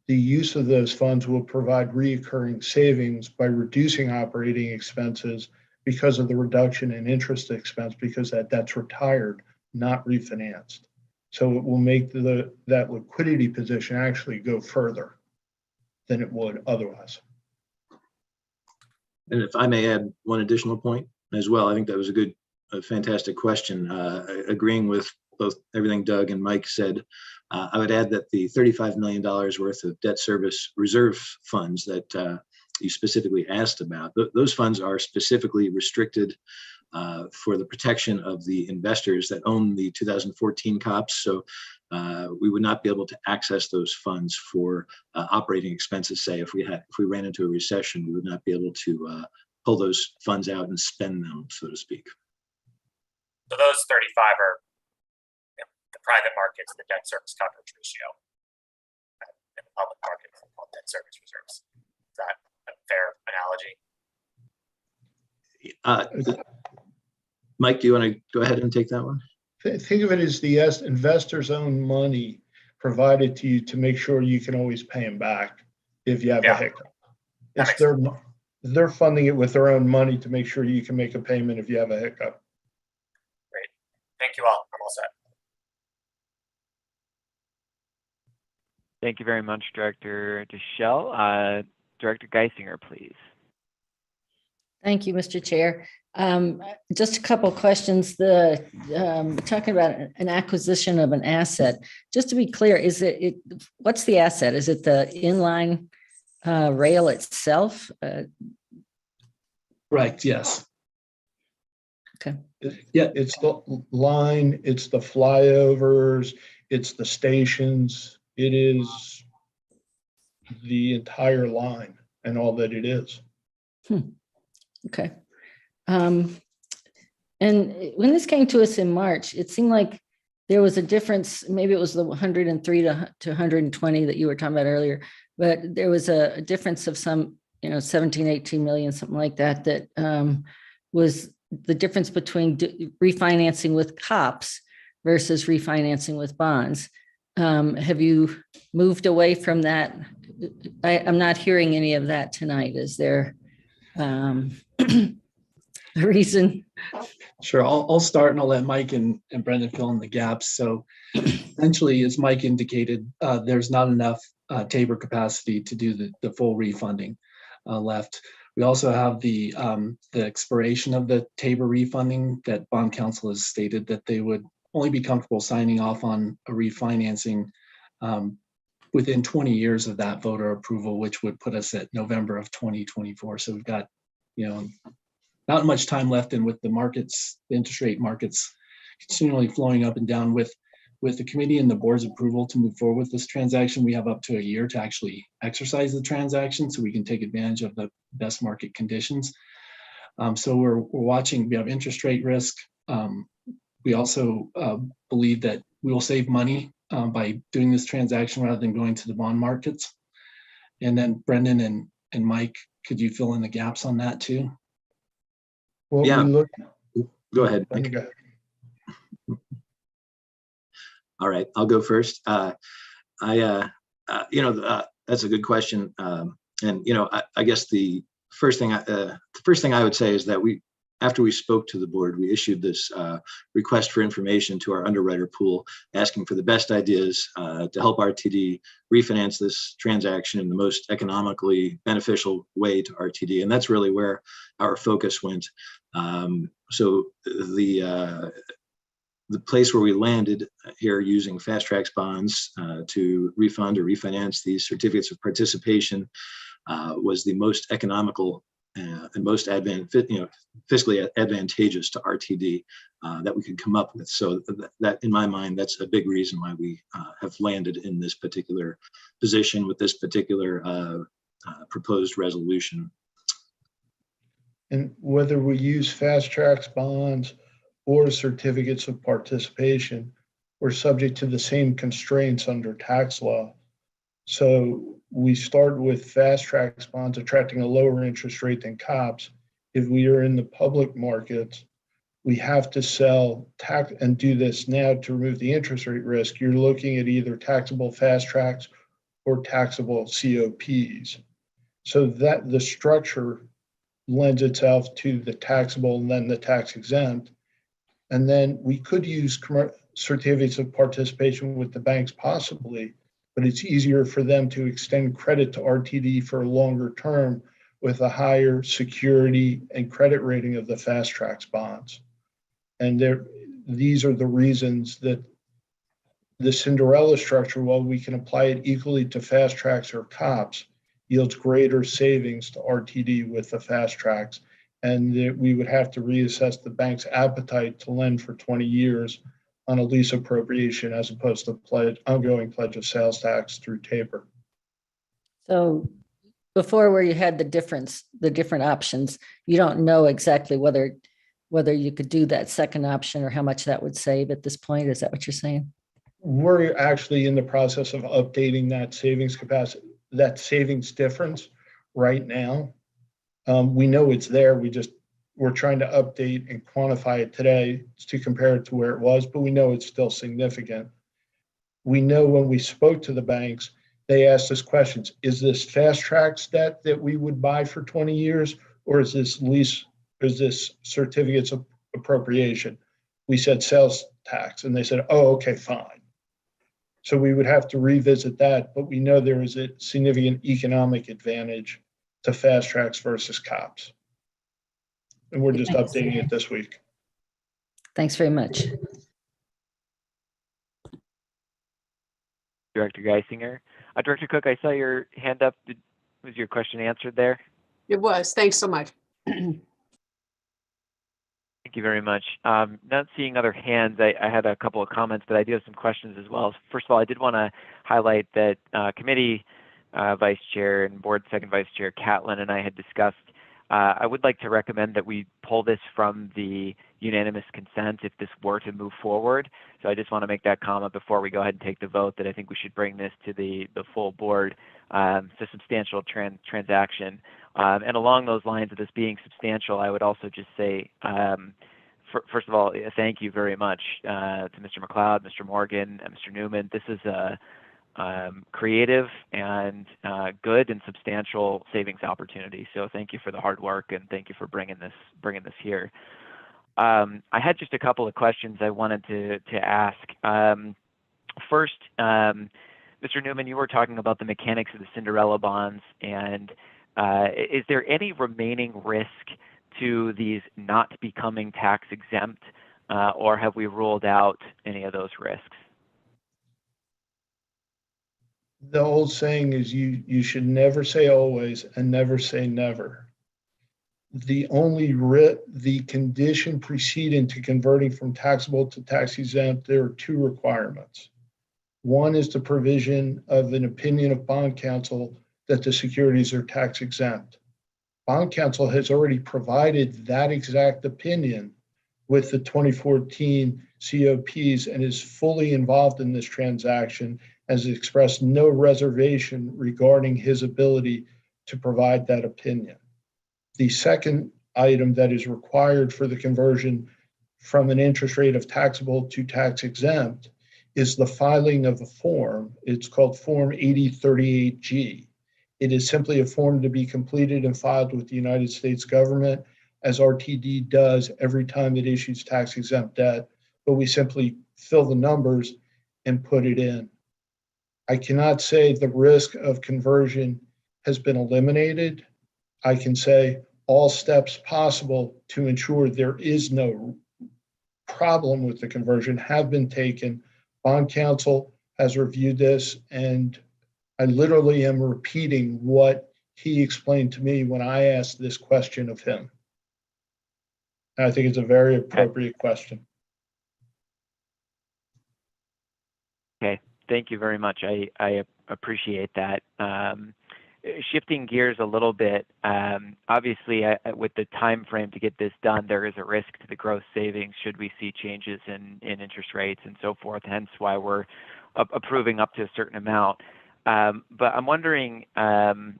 the use of those funds will provide recurring savings by reducing operating expenses because of the reduction in interest expense, because that debt's retired, not refinanced. So it will make that liquidity position actually go further than it would otherwise. And if I may add one additional point as well, I think that was a good a fantastic question. Agreeing with both everything Doug and Mike said, I would add that the $35 million worth of debt service reserve funds that you specifically asked about, those funds are specifically restricted for the protection of the investors that own the 2014 COPs. So we would not be able to access those funds for operating expenses. Say if we ran into a recession, we would not be able to pull those funds out and spend them, so to speak. So those 35 are the private markets, the debt service coverage ratio, and the public markets, are called debt service reserves. Is that a fair analogy? Mike, do you want to go ahead and take that one? Think of it as the investors' own money provided to you to make sure you can always pay them back if you have a hiccup. It's they're funding it with their own money to make sure you can make a payment if you have a hiccup. Great. Thank you all. I'm all set. Thank you very much, Director Deschel. Director Geisinger, please. Thank you, Mr. Chair. Just a couple of questions. Talking about an acquisition of an asset. Just to be clear, what's the asset? Is it the inline rail itself? Right, yes. Okay. Yeah. It's the line, it's the flyovers, it's the stations. It is the entire line and all that it is. Okay. And when this came to us in March, it seemed like there was a difference. Maybe it was the 103 to 120 that you were talking about earlier, but there was a difference of some, 17, 18 million, something like that, that was the difference between refinancing with COPs versus refinancing with bonds. Have you moved away from that? I'm not hearing any of that tonight. Is there a reason? Sure, I'll start and I'll let Mike and Brendan fill in the gaps. So essentially, as Mike indicated, there's not enough Tabor capacity to do the full refunding left. We also have the expiration of the Tabor refunding that bond counsel has stated that they would only be comfortable signing off on a refinancing within 20 years of that voter approval, which would put us at November of 2024. So we've got, not much time left. And with the markets, the interest rate markets continually flowing up and down, with the committee and the board's approval to move forward with this transaction, we have up to a year to actually exercise the transaction so we can take advantage of the best market conditions. So we're watching, we have interest rate risk. We also believe that we will save money by doing this transaction rather than going to the bond markets. And then Brendan and Mike, could you fill in the gaps on that too? Well, Yeah. we look. Go ahead, Mike. Go ahead. All right, I'll go first. That's a good question. I guess the first thing I would say is that after we spoke to the board, we issued this request for information to our underwriter pool, asking for the best ideas to help RTD refinance this transaction in the most economically beneficial way to RTD. And that's really where our focus went. So the place where we landed here using Fast Tracks bonds to refund or refinance these certificates of participation was the most economical and most fiscally advantageous to RTD that we could come up with. So that, in my mind, that's a big reason why we have landed in this particular position with this particular proposed resolution. And whether we use Fast Tracks bonds or certificates of participation, we're subject to the same constraints under tax law. So we start with Fast Tracks bonds attracting a lower interest rate than COPs. If we are in the public markets, we have to sell tax and do this now to remove the interest rate risk. You're looking at either taxable Fast Tracks or taxable COPs. So that the structure lends itself to the taxable and then the tax exempt. And then we could use certificates of participation with the banks possibly, but it's easier for them to extend credit to RTD for a longer term with a higher security and credit rating of the Fast Tracks bonds. And these are the reasons that the Cinderella structure, while we can apply it equally to fast tracks or COPS, yields greater savings to RTD with the fast tracks. And that we would have to reassess the bank's appetite to lend for 20 years on a lease appropriation as opposed to ongoing pledge of sales tax through taper. So before, where you had the different options, you don't know exactly whether you could do that second option or how much that would save at this point. Is that what you're saying? We're actually in the process of updating that savings capacity, that savings difference right now. We know it's there. We're trying to update and quantify it today to compare it to where it was, but we know it's still significant. We know when we spoke to the banks, they asked us questions. Is this fast tracks debt that we would buy for 20 years, or is this lease, is this certificates of appropriation? We said sales tax, and they said, oh, okay, fine. So we would have to revisit that, but we know there is a significant economic advantage to fast tracks versus COPS. And we're just Thanks. updating it this week. Thanks very much. Director Geisinger. Director Cook, I saw your hand up. Was your question answered there? It was. Thanks so much. Thank you very much. Not seeing other hands, I had a couple of comments, but I do have some questions as well. First of all, I did want to highlight that committee vice chair and board second vice chair Catlin and I had discussed. I would like to recommend that we pull this from the unanimous consent if this were to move forward. So I just want to make that comment before we go ahead and take the vote that I think we should bring this to the full board. It's a substantial transaction. And along those lines of this being substantial, I would also just say, first of all, thank you very much to Mr. McLeod, Mr. Morgan, and Mr. Newman. This is a creative and good and substantial savings opportunity. So thank you for the hard work and thank you for bringing this here. I had just a couple of questions I wanted to ask. First, Mr. Newman, you were talking about the mechanics of the Cinderella bonds, and is there any remaining risk to these not becoming tax exempt, or have we ruled out any of those risks? The old saying is you should never say always and never say never. The condition preceding to converting from taxable to tax exempt, there are two requirements. One is the provision of an opinion of bond counsel that the securities are tax exempt. Bond counsel has already provided that exact opinion with the 2014 COPs and is fully involved in this transaction, has expressed no reservation regarding his ability to provide that opinion. The second item that is required for the conversion from an interest rate of taxable to tax exempt is the filing of a form. It's called Form 8038G. It is simply a form to be completed and filed with the United States government, as RTD does every time it issues tax exempt debt, but we simply fill the numbers and put it in. I cannot say the risk of conversion has been eliminated. I can say all steps possible to ensure there is no problem with the conversion have been taken. Bond counsel has reviewed this, and I literally am repeating what he explained to me when I asked this question of him. And I think it's a very appropriate question. Okay, thank you very much. I appreciate that. Shifting gears a little bit, obviously with the time frame to get this done, there is a risk to the gross savings should we see changes in interest rates and so forth, hence why we're approving up to a certain amount. But I'm wondering,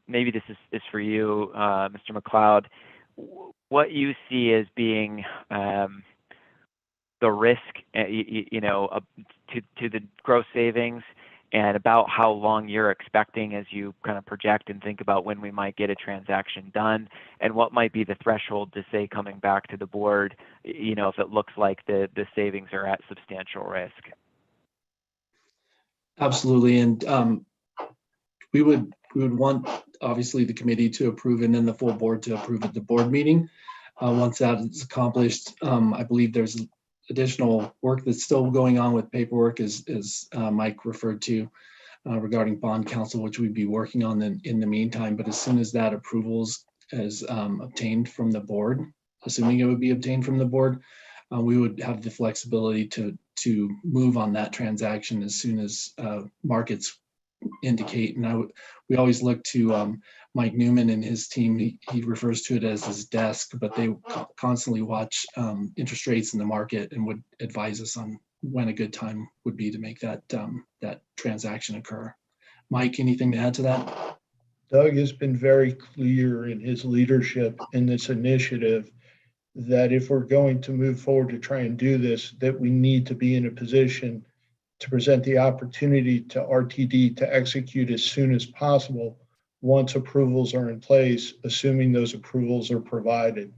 maybe this is for you, Mr. McLeod, what you see as being the risk, to the gross savings, and about how long you're expecting as you kind of project and think about when we might get a transaction done, and what might be the threshold to say coming back to the board, if it looks like the savings are at substantial risk. Absolutely, and we would want obviously the committee to approve and then the full board to approve at the board meeting. Once that is accomplished, I believe there's additional work that's still going on with paperwork, as Mike referred to, regarding bond counsel, which we'd be working on in the meantime. But as soon as that approvals is obtained from the board, assuming it would be obtained from the board, we would have the flexibility to move on that transaction as soon as markets indicate. And we always look to Mike Newman and his team. He refers to it as his desk, but they constantly watch interest rates in the market and would advise us on when a good time would be to make that transaction occur. Mike, anything to add to that? Doug has been very clear in his leadership in this initiative that if we're going to move forward to try and do this, that we need to be in a position to present the opportunity to RTD to execute as soon as possible once approvals are in place, assuming those approvals are provided.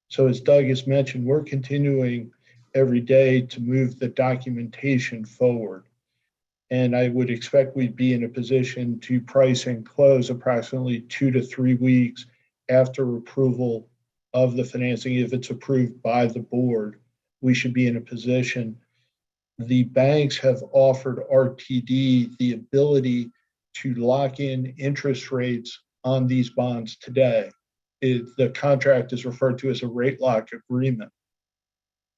So as Doug has mentioned, we're continuing every day to move the documentation forward. And I would expect we'd be in a position to price and close approximately 2 to 3 weeks after approval of the financing. If it's approved by the board, we should be in a position. The banks have offered RTD the ability to lock in interest rates on these bonds today. The contract is referred to as a rate lock agreement.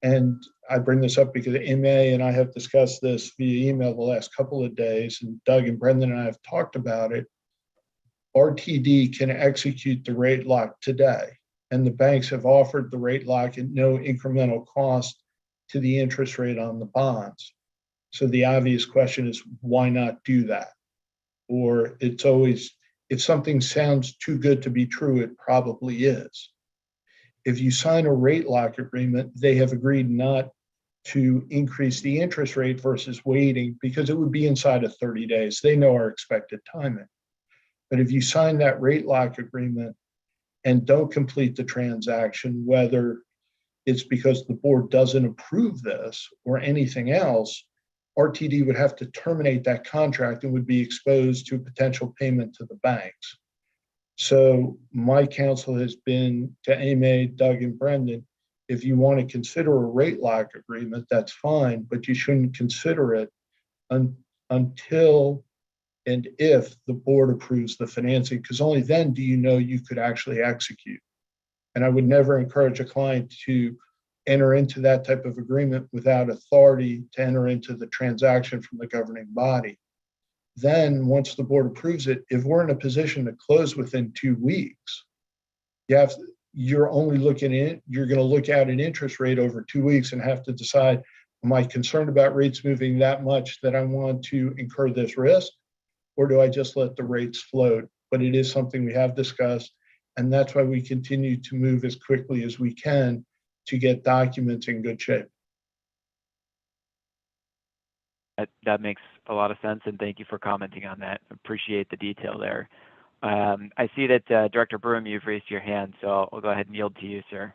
And I bring this up because MA and I have discussed this via email the last couple of days, and Doug and Brendan and I have talked about it. RTD can execute the rate lock today, and the banks have offered the rate lock at no incremental cost to the interest rate on the bonds. So the obvious question is, why not do that? Or it's always, if something sounds too good to be true, it probably is. If you sign a rate lock agreement, they have agreed not to increase the interest rate versus waiting because it would be inside of 30 days. They know our expected timing. But if you sign that rate lock agreement and don't complete the transaction, whether it's because the board doesn't approve this or anything else, RTD would have to terminate that contract and would be exposed to potential payment to the banks. So my counsel has been to AMA, Doug, and Brendan, if you want to consider a rate lock agreement, that's fine, but you shouldn't consider it until and if the board approves the financing, because only then do you know you could actually execute. And I would never encourage a client to enter into that type of agreement without authority to enter into the transaction from the governing body. Then once the board approves it, if we're in a position to close within 2 weeks, you're only looking at, you're going to look at an interest rate over 2 weeks and have to decide, am I concerned about rates moving that much that I want to incur this risk? Or do I just let the rates float? But it is something we have discussed. And that's why we continue to move as quickly as we can to get documents in good shape. That makes a lot of sense, and thank you for commenting on that. Appreciate the detail there. I see that Director Broom, you've raised your hand, so I'll go ahead and yield to you, sir.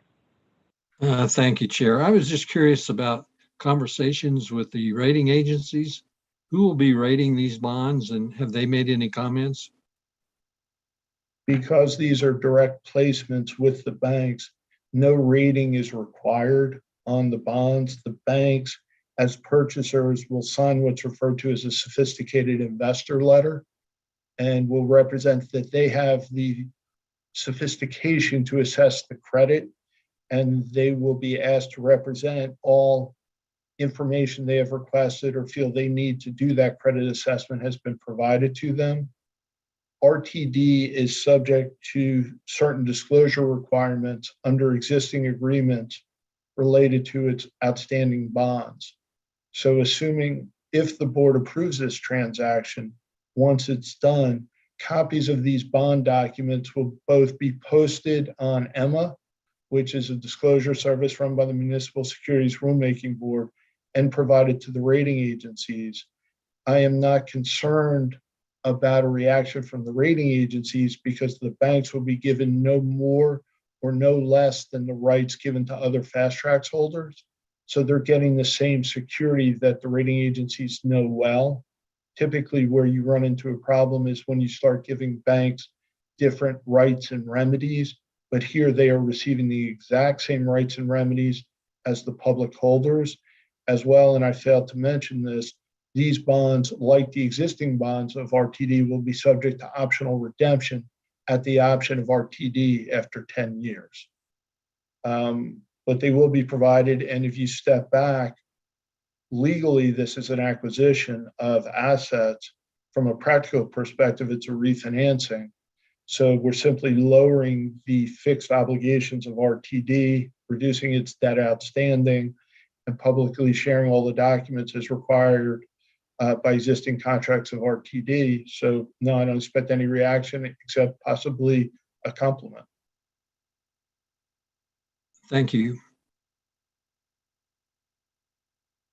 Thank you, Chair. I was just curious about conversations with the rating agencies. Who will be rating these bonds, and have they made any comments? Because these are direct placements with the banks, no rating is required on the bonds. The banks, as purchasers, will sign what's referred to as a sophisticated investor letter and will represent that they have the sophistication to assess the credit, and they will be asked to represent all information they have requested or feel they need to do that credit assessment has been provided to them. RTD is subject to certain disclosure requirements under existing agreements related to its outstanding bonds. So assuming if the board approves this transaction, once it's done, copies of these bond documents will both be posted on EMMA, which is a disclosure service run by the Municipal Securities Rulemaking Board, and provided to the rating agencies. I am not concerned about a reaction from the rating agencies because the banks will be given no more or no less than the rights given to other fast tracks holders. So they're getting the same security that the rating agencies know well. Typically where you run into a problem is when you start giving banks different rights and remedies, but here they are receiving the exact same rights and remedies as the public holders as well. And I failed to mention this, these bonds, like the existing bonds of RTD, will be subject to optional redemption at the option of RTD after 10 years. But they will be provided. And if you step back, legally, this is an acquisition of assets. From a practical perspective, it's a refinancing. So we're simply lowering the fixed obligations of RTD, reducing its debt outstanding, and publicly sharing all the documents as required by existing contracts of RTD. So no, I don't expect any reaction except possibly a compliment. Thank you.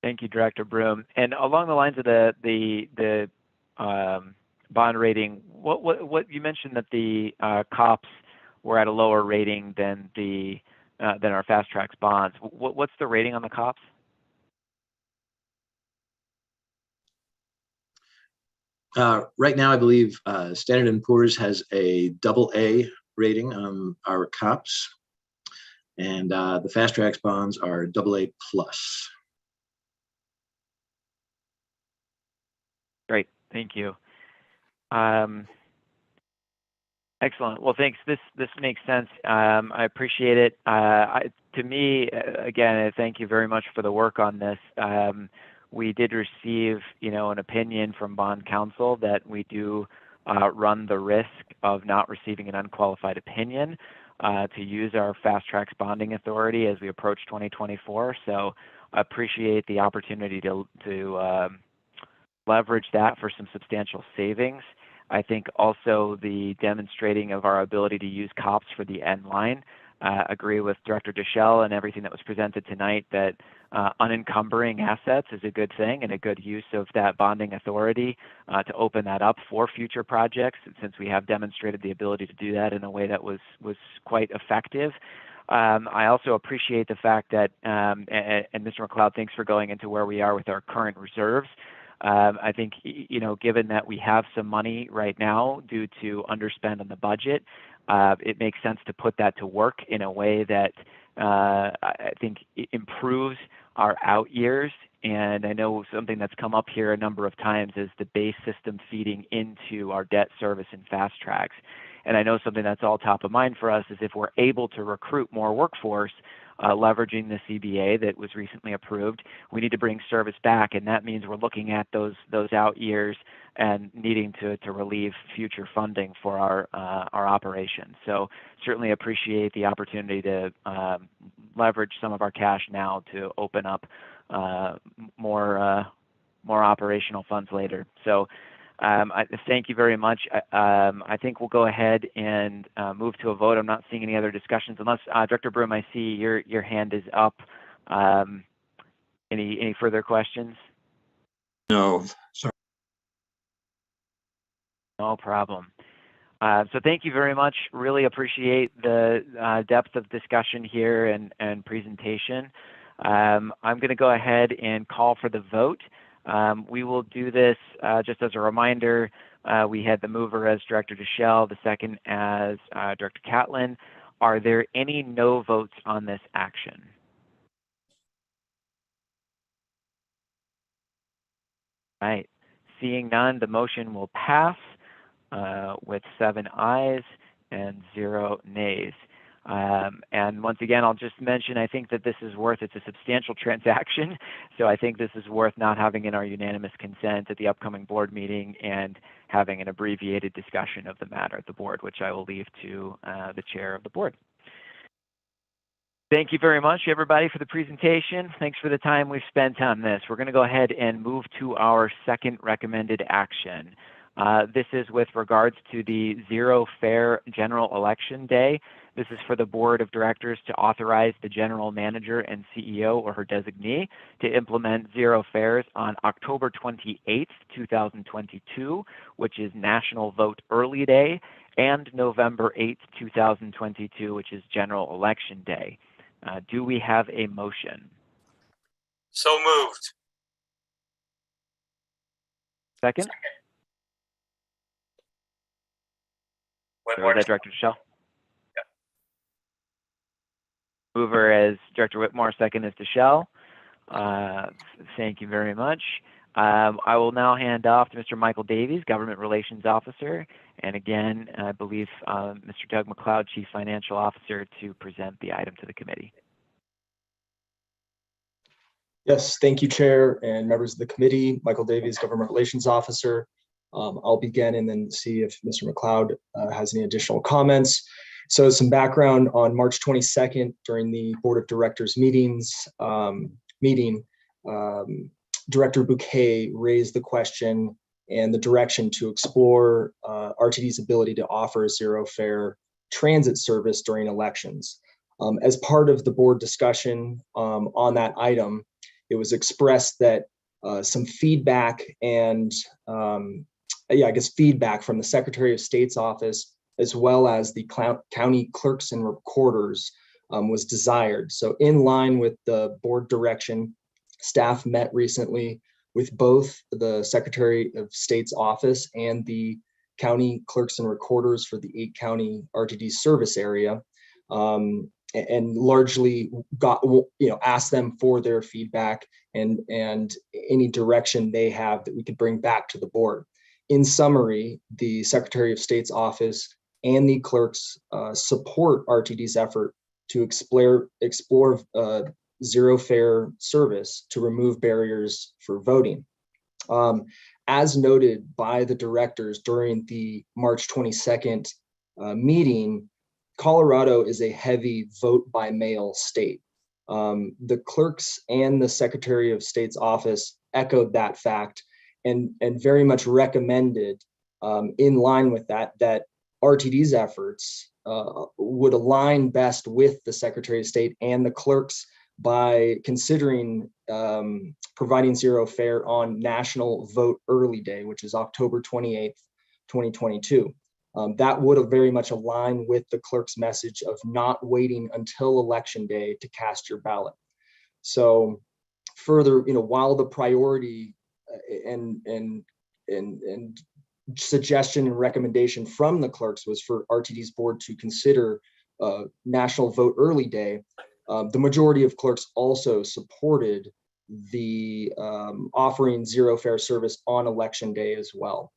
Thank you, Director Broom. And along the lines of the bond rating, what you mentioned that the COPs were at a lower rating than our Fast Tracks bonds. What's the rating on the COPs? Right now, I believe Standard & Poor's has a AA rating on our COPs, and the Fast Tracks bonds are AA+. Great, thank you. Excellent. Well, thanks. This makes sense. I appreciate it. To me, again, thank you very much for the work on this. We did receive, an opinion from bond counsel that we do run the risk of not receiving an unqualified opinion to use our Fast Tracks bonding authority as we approach 2024. So I appreciate the opportunity to leverage that for some substantial savings. I think also the demonstrating of our ability to use COPs for the end line. Agree with Director Deschel and everything that was presented tonight that unencumbering assets is a good thing and a good use of that bonding authority to open that up for future projects. And since we have demonstrated the ability to do that in a way that was quite effective. I also appreciate the fact that, and Mr. McLeod, thanks for going into where we are with our current reserves. I think, given that we have some money right now due to underspend on the budget, it makes sense to put that to work in a way that I think improves our out years. And I know something that's come up here a number of times is the base system feeding into our debt service and Fast Tracks. And I know something that's all top of mind for us is if we're able to recruit more workforce, leveraging the CBA that was recently approved, we need to bring service back, and that means we're looking at those out years and needing to relieve future funding for our operations. So certainly appreciate the opportunity to leverage some of our cash now to open up more operational funds later. So I thank you very much. I think we'll go ahead and move to a vote. I'm not seeing any other discussions unless Director Broom, I see your hand is up. Any further questions? No, sorry. No problem. So thank you very much. Really appreciate the depth of discussion here and presentation. I'm going to go ahead and call for the vote. We will do this just as a reminder. We had the mover as Director Deschel, the second as Director Catlin. Are there any no votes on this action? All right. Seeing none, the motion will pass with 7 ayes and 0 nays. And once again, I'll just mention, I think that this is it's a substantial transaction. So I think this is worth not having in our unanimous consent at the upcoming board meeting and having an abbreviated discussion of the matter at the board, which I will leave to the chair of the board. Thank you very much, everybody, for the presentation. Thanks for the time we've spent on this. We're going to go ahead and move to our second recommended action. This is with regards to the Zero Fare General Election Day. This is for the Board of Directors to authorize the General Manager and CEO or her designee to implement zero fares on October 28th, 2022, which is National Vote Early Day, and November 8th, 2022, which is General Election Day. Do we have a motion? So moved. Second? Whitmore. Director Deschel. Mover as Director Whitmore, second is Deshelle. Thank you very much. I will now hand off to Mr. Michael Davies, Government Relations Officer, and again, I believe Mr. Doug McLeod, Chief Financial Officer, to present the item to the committee. Yes, thank you, Chair and members of the committee. Michael Davies, Government Relations Officer. I'll begin and then see if Mr. McLeod has any additional comments. So some background: on March 22nd, during the Board of Directors meeting, Director Bouquet raised the question and the direction to explore RTD's ability to offer a zero fare transit service during elections. As part of the board discussion on that item, it was expressed that some feedback and feedback from the Secretary of State's office, as well as the county clerks and recorders, was desired. So in line with the board direction, staff met recently with both the Secretary of State's office and the county clerks and recorders for the 8-county RTD service area, and largely asked them for their feedback and any direction they have that we could bring back to the board. In summary, the Secretary of State's office and the clerks support RTD's effort to explore zero fare service to remove barriers for voting. As noted by the directors during the March 22nd meeting, Colorado is a heavy vote by mail state. The clerks and the Secretary of State's office echoed that fact and very much recommended, in line with that RTD's efforts would align best with the Secretary of State and the clerks by considering providing zero fare on National Vote Early Day, which is October 28th, 2022. That would very much align with the clerk's message of not waiting until Election Day to cast your ballot. So further, while the priority and suggestion and recommendation from the clerks was for RTD's board to consider National Vote Early Day, the majority of clerks also supported the offering zero fare service on Election Day as well.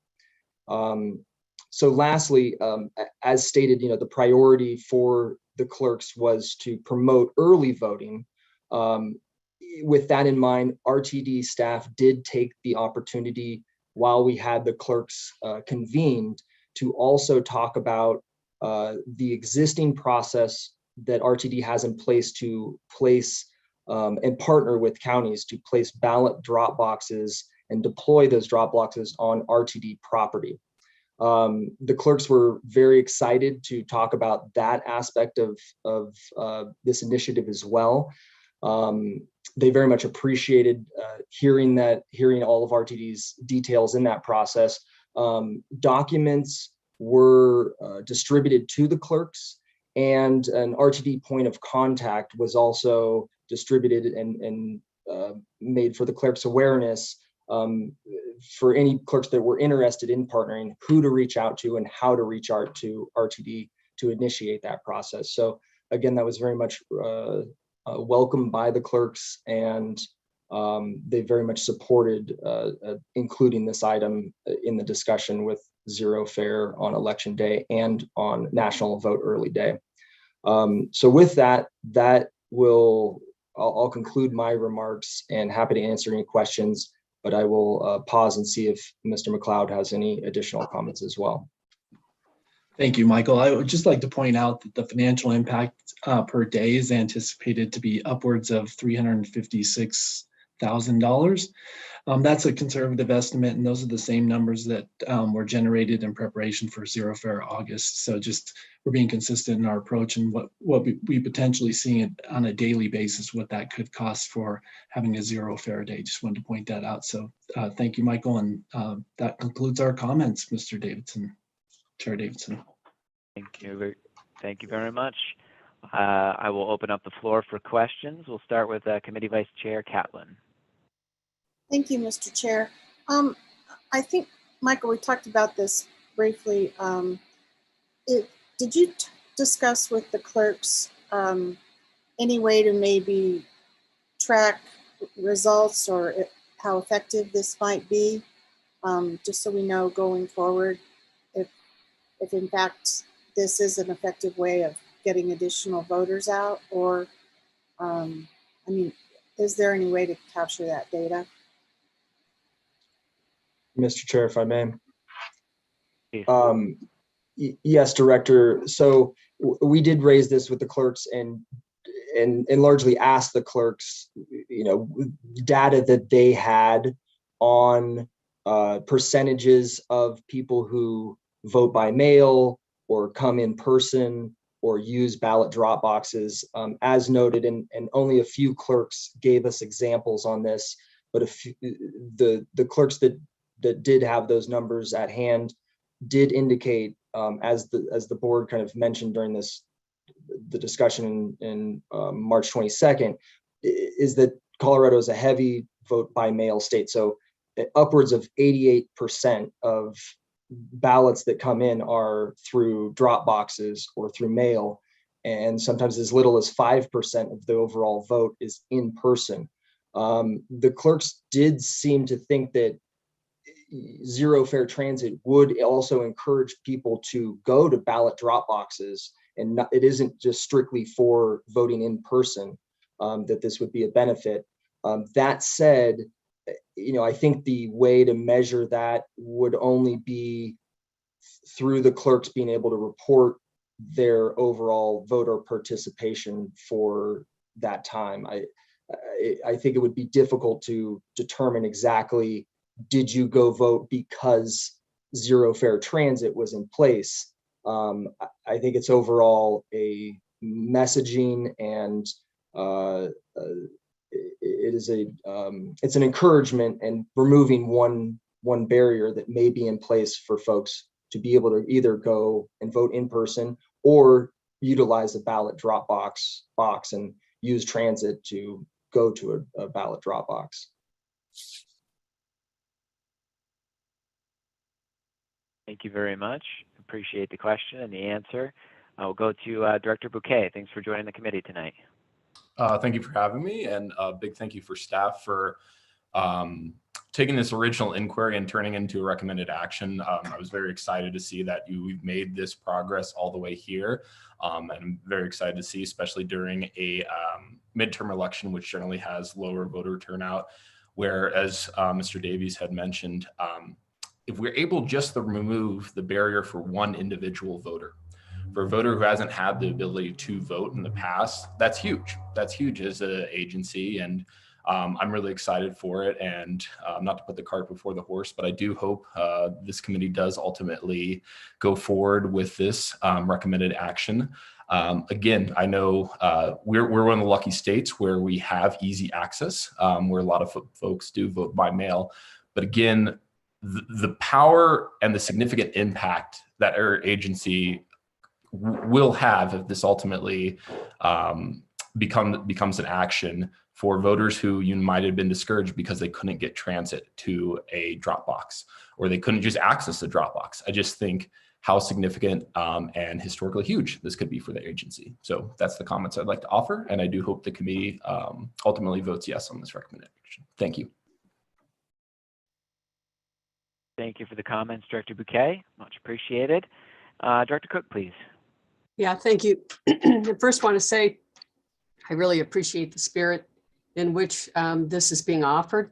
So lastly, as stated, the priority for the clerks was to promote early voting. With that in mind, RTD staff did take the opportunity while we had the clerks convened to also talk about the existing process that RTD has in place to place and partner with counties to place ballot drop boxes and deploy those drop boxes on RTD property. The clerks were very excited to talk about that aspect of this initiative as well. They very much appreciated hearing all of RTD's details in that process. Documents were distributed to the clerks, and an RTD point of contact was also distributed and made for the clerks' awareness for any clerks that were interested in partnering, who to reach out to and how to reach out to RTD to initiate that process. So again, that was very much welcomed by the clerks, and they very much supported including this item in the discussion with zero fare on Election Day and on National Vote Early Day. So with that, I'll conclude my remarks and happy to answer any questions, but I will pause and see if Mr. McLeod has any additional comments as well. Thank you, Michael. I would just like to point out that the financial impact per day is anticipated to be upwards of $356,000. That's a conservative estimate, and those are the same numbers that were generated in preparation for Zero Fare August. So just we're being consistent in our approach and what we potentially seeing on a daily basis, what that could cost for having a Zero Fare Day. Just wanted to point that out. So thank you, Michael, and that concludes our comments, Mr. Davidson. Chair Davidson. Thank you very much. I will open up the floor for questions. We'll start with Committee Vice Chair Catlin. Thank you, Mr. Chair. I think, Michael, we talked about this briefly. Did you discuss with the clerks any way to maybe track results or how effective this might be? Just so we know going forward if in fact this is an effective way of getting additional voters out, or I mean, is there any way to capture that data? Mr. Chair, if I may. Please. Yes, Director. So we did raise this with the clerks and largely asked the clerks, data that they had on percentages of people who vote by mail or come in person or use ballot drop boxes, as noted, and only a few clerks gave us examples on this, but the clerks that did have those numbers at hand did indicate, as the board kind of mentioned during the discussion in March 22nd, is that Colorado is a heavy vote by mail state. So upwards of 88% of ballots that come in are through drop boxes or through mail. And sometimes as little as 5% of the overall vote is in person. The clerks did seem to think that zero fare transit would also encourage people to go to ballot drop boxes, and it isn't just strictly for voting in person, that this would be a benefit. That said, I think the way to measure that would only be through the clerks being able to report their overall voter participation for that time. I think it would be difficult to determine exactly, did you go vote because zero fare transit was in place? I think it's overall a messaging, and it's an encouragement and removing one barrier that may be in place for folks to be able to either go and vote in person or utilize a ballot drop box and use transit to go to a ballot drop box. Thank you very much. Appreciate the question and the answer. I'll go to Director Bouquet. Thanks for joining the committee tonight. Thank you for having me, and a big thank you for staff for taking this original inquiry and turning into a recommended action. I was very excited to see that we've made this progress all the way here. And I'm very excited to see, especially during a midterm election, which generally has lower voter turnout, where, as Mr. Davies had mentioned, if we're able just to remove the barrier for one individual voter, for a voter who hasn't had the ability to vote in the past, that's huge. That's huge as an agency, and I'm really excited for it. And not to put the cart before the horse, but I do hope this committee does ultimately go forward with this recommended action. Again, I know we're one of the lucky states where we have easy access, where a lot of folks do vote by mail. But again, the power and the significant impact that our agency will have if this ultimately becomes an action for voters who might have been discouraged because they couldn't get transit to a drop box, or they couldn't just access the drop box. I just think how significant and historically huge this could be for the agency. So that's the comments I'd like to offer, and I do hope the committee ultimately votes yes on this recommendation. Thank you. Thank you for the comments, Director Bouquet. Much appreciated. Director Cook, please. Yeah, thank you. I first want to say I really appreciate the spirit in which this is being offered.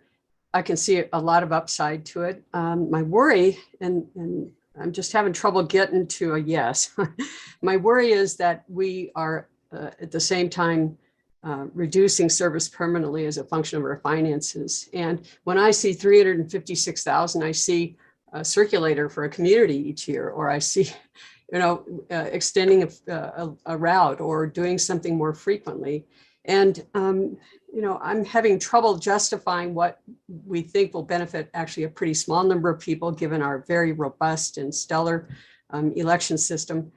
I can see a lot of upside to it. My worry, and I'm just having trouble getting to a yes. My worry is that we are at the same time reducing service permanently as a function of our finances. And when I see 356,000, I see a circulator for a community each year, or I see, extending a route or doing something more frequently. And, I'm having trouble justifying what we think will benefit actually a pretty small number of people, given our very robust and stellar election system,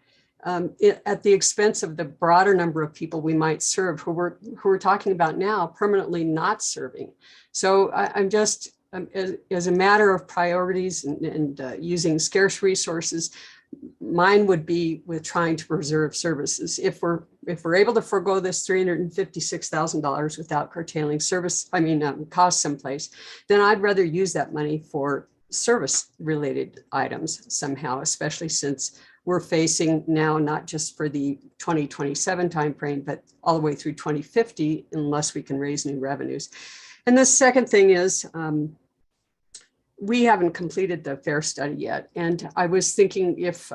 at the expense of the broader number of people we might serve who we're talking about now permanently not serving. So I'm just, as a matter of priorities and using scarce resources, mine would be with trying to preserve services. If we're if we're able to forego this $356,000 without curtailing costs someplace, then I'd rather use that money for service related items somehow, especially since we're facing now, not just for the 2027 timeframe, but all the way through 2050, unless we can raise new revenues. And the second thing is, we haven't completed the fare study yet. And I was thinking if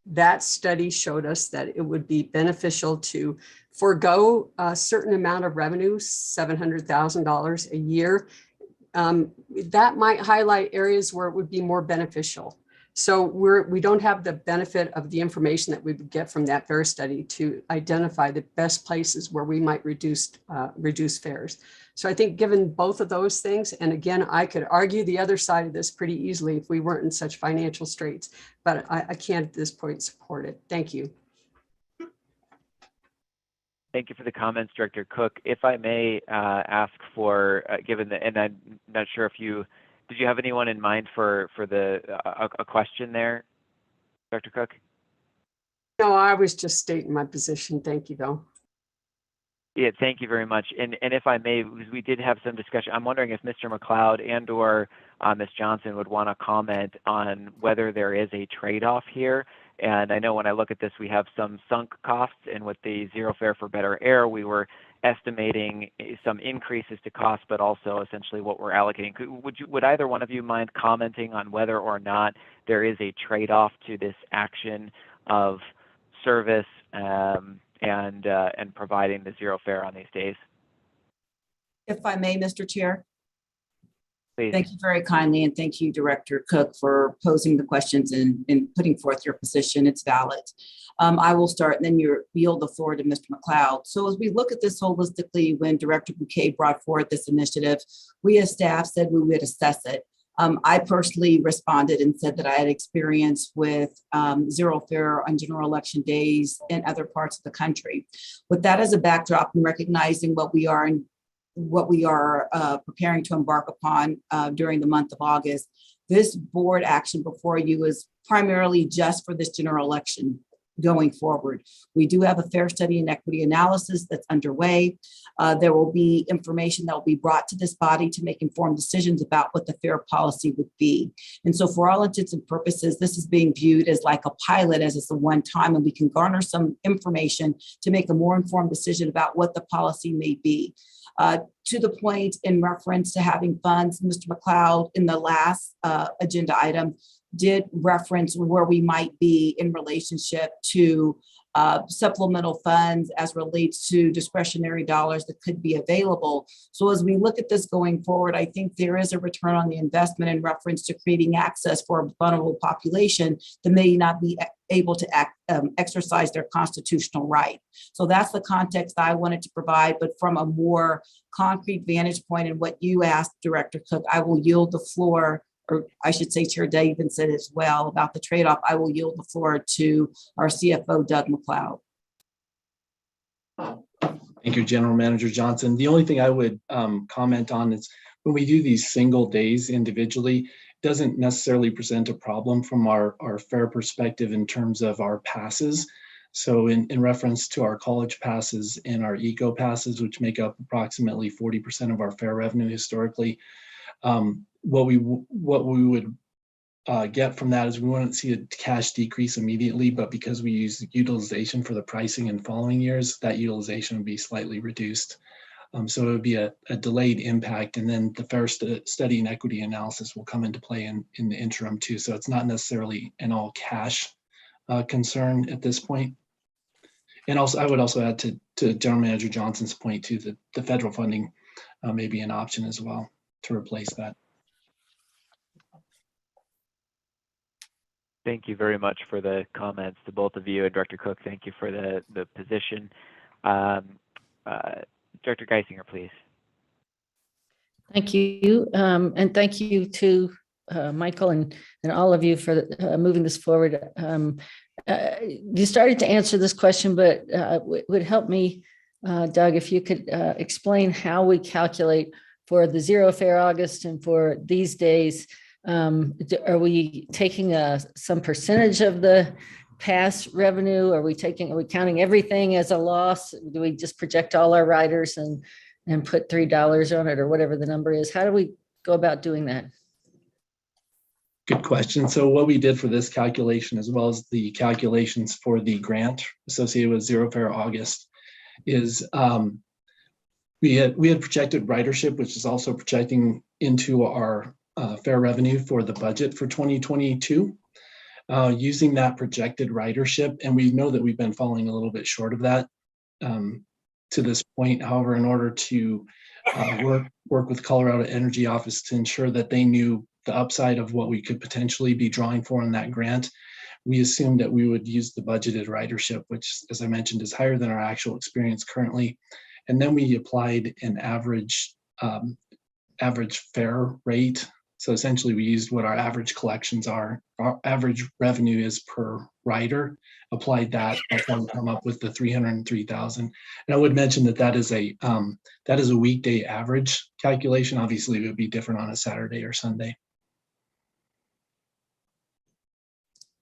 that study showed us that it would be beneficial to forego a certain amount of revenue, $700,000 a year, that might highlight areas where it would be more beneficial. So we don't have the benefit of the information that we would get from that fare study to identify the best places where we might reduce fares. So I think given both of those things, and again, I could argue the other side of this pretty easily if we weren't in such financial straits, but I can't at this point support it. Thank you. Thank you for the comments, Director Cook. If I may ask for, and I'm not sure if did you have anyone in mind for a question there, Dr. Cook? No, I was just stating my position. Thank you, though. Yeah, thank you very much. And if I may, because we did have some discussion, I'm wondering if Mr. McLeod and or Ms. Johnson would want to comment on whether there is a trade-off here. And I know when I look at this, we have some sunk costs, and with the Zero Fare for Better Air, we were estimating some increases to cost, but also essentially what we're allocating. Would either one of you mind commenting on whether or not there is a trade-off to this action of service and providing the zero fare on these days? If I may, Mr. Chair. Please. Thank you very kindly, and thank you, Director Cook, for posing the questions and putting forth your position. It's valid. I will start, and then you yield the floor to Mr. McLeod. So as we look at this holistically, when Director Bouquet brought forward this initiative, we as staff said we would assess it. I personally responded and said that I had experience with zero fare on general election days in other parts of the country. With that as a backdrop and recognizing what we are preparing to embark upon during the month of August, this board action before you is primarily just for this general election going forward. We do have a fare study and equity analysis that's underway. There will be information that will be brought to this body to make informed decisions about what the fare policy would be. And so for all intents and purposes, this is being viewed as like a pilot, as it's a one time, and we can garner some information to make a more informed decision about what the policy may be. To the point in reference to having funds, Mr. McLeod in the last agenda item did reference where we might be in relationship to supplemental funds as relates to discretionary dollars that could be available. So as we look at this going forward, I think there is a return on the investment in reference to creating access for a vulnerable population that may not be able to exercise their constitutional right. So that's the context I wanted to provide, but from a more concrete vantage point and what you asked, Director Cook, I will yield the floor, or I should say Chair Davidson as well, about the trade-off. I will yield the floor to our CFO, Doug McLeod. Thank you, General Manager Johnson. The only thing I would comment on is when we do these single days individually, it doesn't necessarily present a problem from our fare perspective in terms of our passes. So in reference to our college passes and our eco passes, which make up approximately 40% of our fare revenue historically, what we would get from that is we wouldn't see a cash decrease immediately, but because we use utilization for the pricing in following years, that utilization would be slightly reduced. So it would be a delayed impact, and then the fare study and equity analysis will come into play in the interim too. So it's not necessarily an all cash concern at this point. And also, I would also add to General Manager Johnson's point too, that the federal funding may be an option as well to replace that. Thank you very much for the comments to both of you, and Director Cook, thank you for the position. Director Geisinger, please. Thank you. And thank you to Michael and all of you for moving this forward. You started to answer this question, but it would help me, Doug, if you could explain how we calculate for the Zero Fare August and for these days. Are we taking some percentage of the past revenue? Are we counting everything as a loss? Do we just project all our riders and put $3 on it or whatever the number is? How do we go about doing that? Good question. So what we did for this calculation, as well as the calculations for the grant associated with Zero Fare August, is we had projected ridership, which is also projecting into our fare revenue for the budget for 2022. Using that projected ridership, and we know that we've been falling a little bit short of that to this point. However, in order to work with Colorado Energy Office to ensure that they knew the upside of what we could potentially be drawing for in that grant, we assumed that we would use the budgeted ridership, which, as I mentioned, is higher than our actual experience currently. And then we applied an average fare rate. So essentially we used what our average collections are, our average revenue is per rider, applied that, that's how we come up with the 303,000. And I would mention that is a weekday average calculation. Obviously it would be different on a Saturday or Sunday.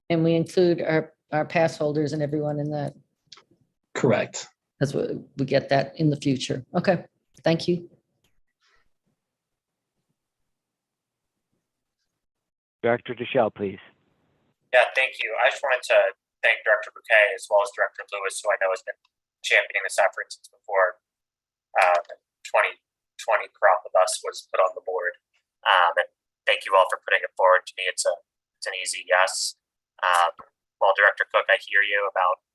And we include our pass holders and everyone in that. Correct. That's what we get that in the future. Okay, thank you. Director Deschel, please. Yeah, thank you. I just wanted to thank Director Bouquet as well as Director Lewis, who I know has been championing this effort since before the 2020 crop of us was put on the board. And thank you all for putting it forward. To me, it's an easy yes. Well, Director Cook, I hear you about,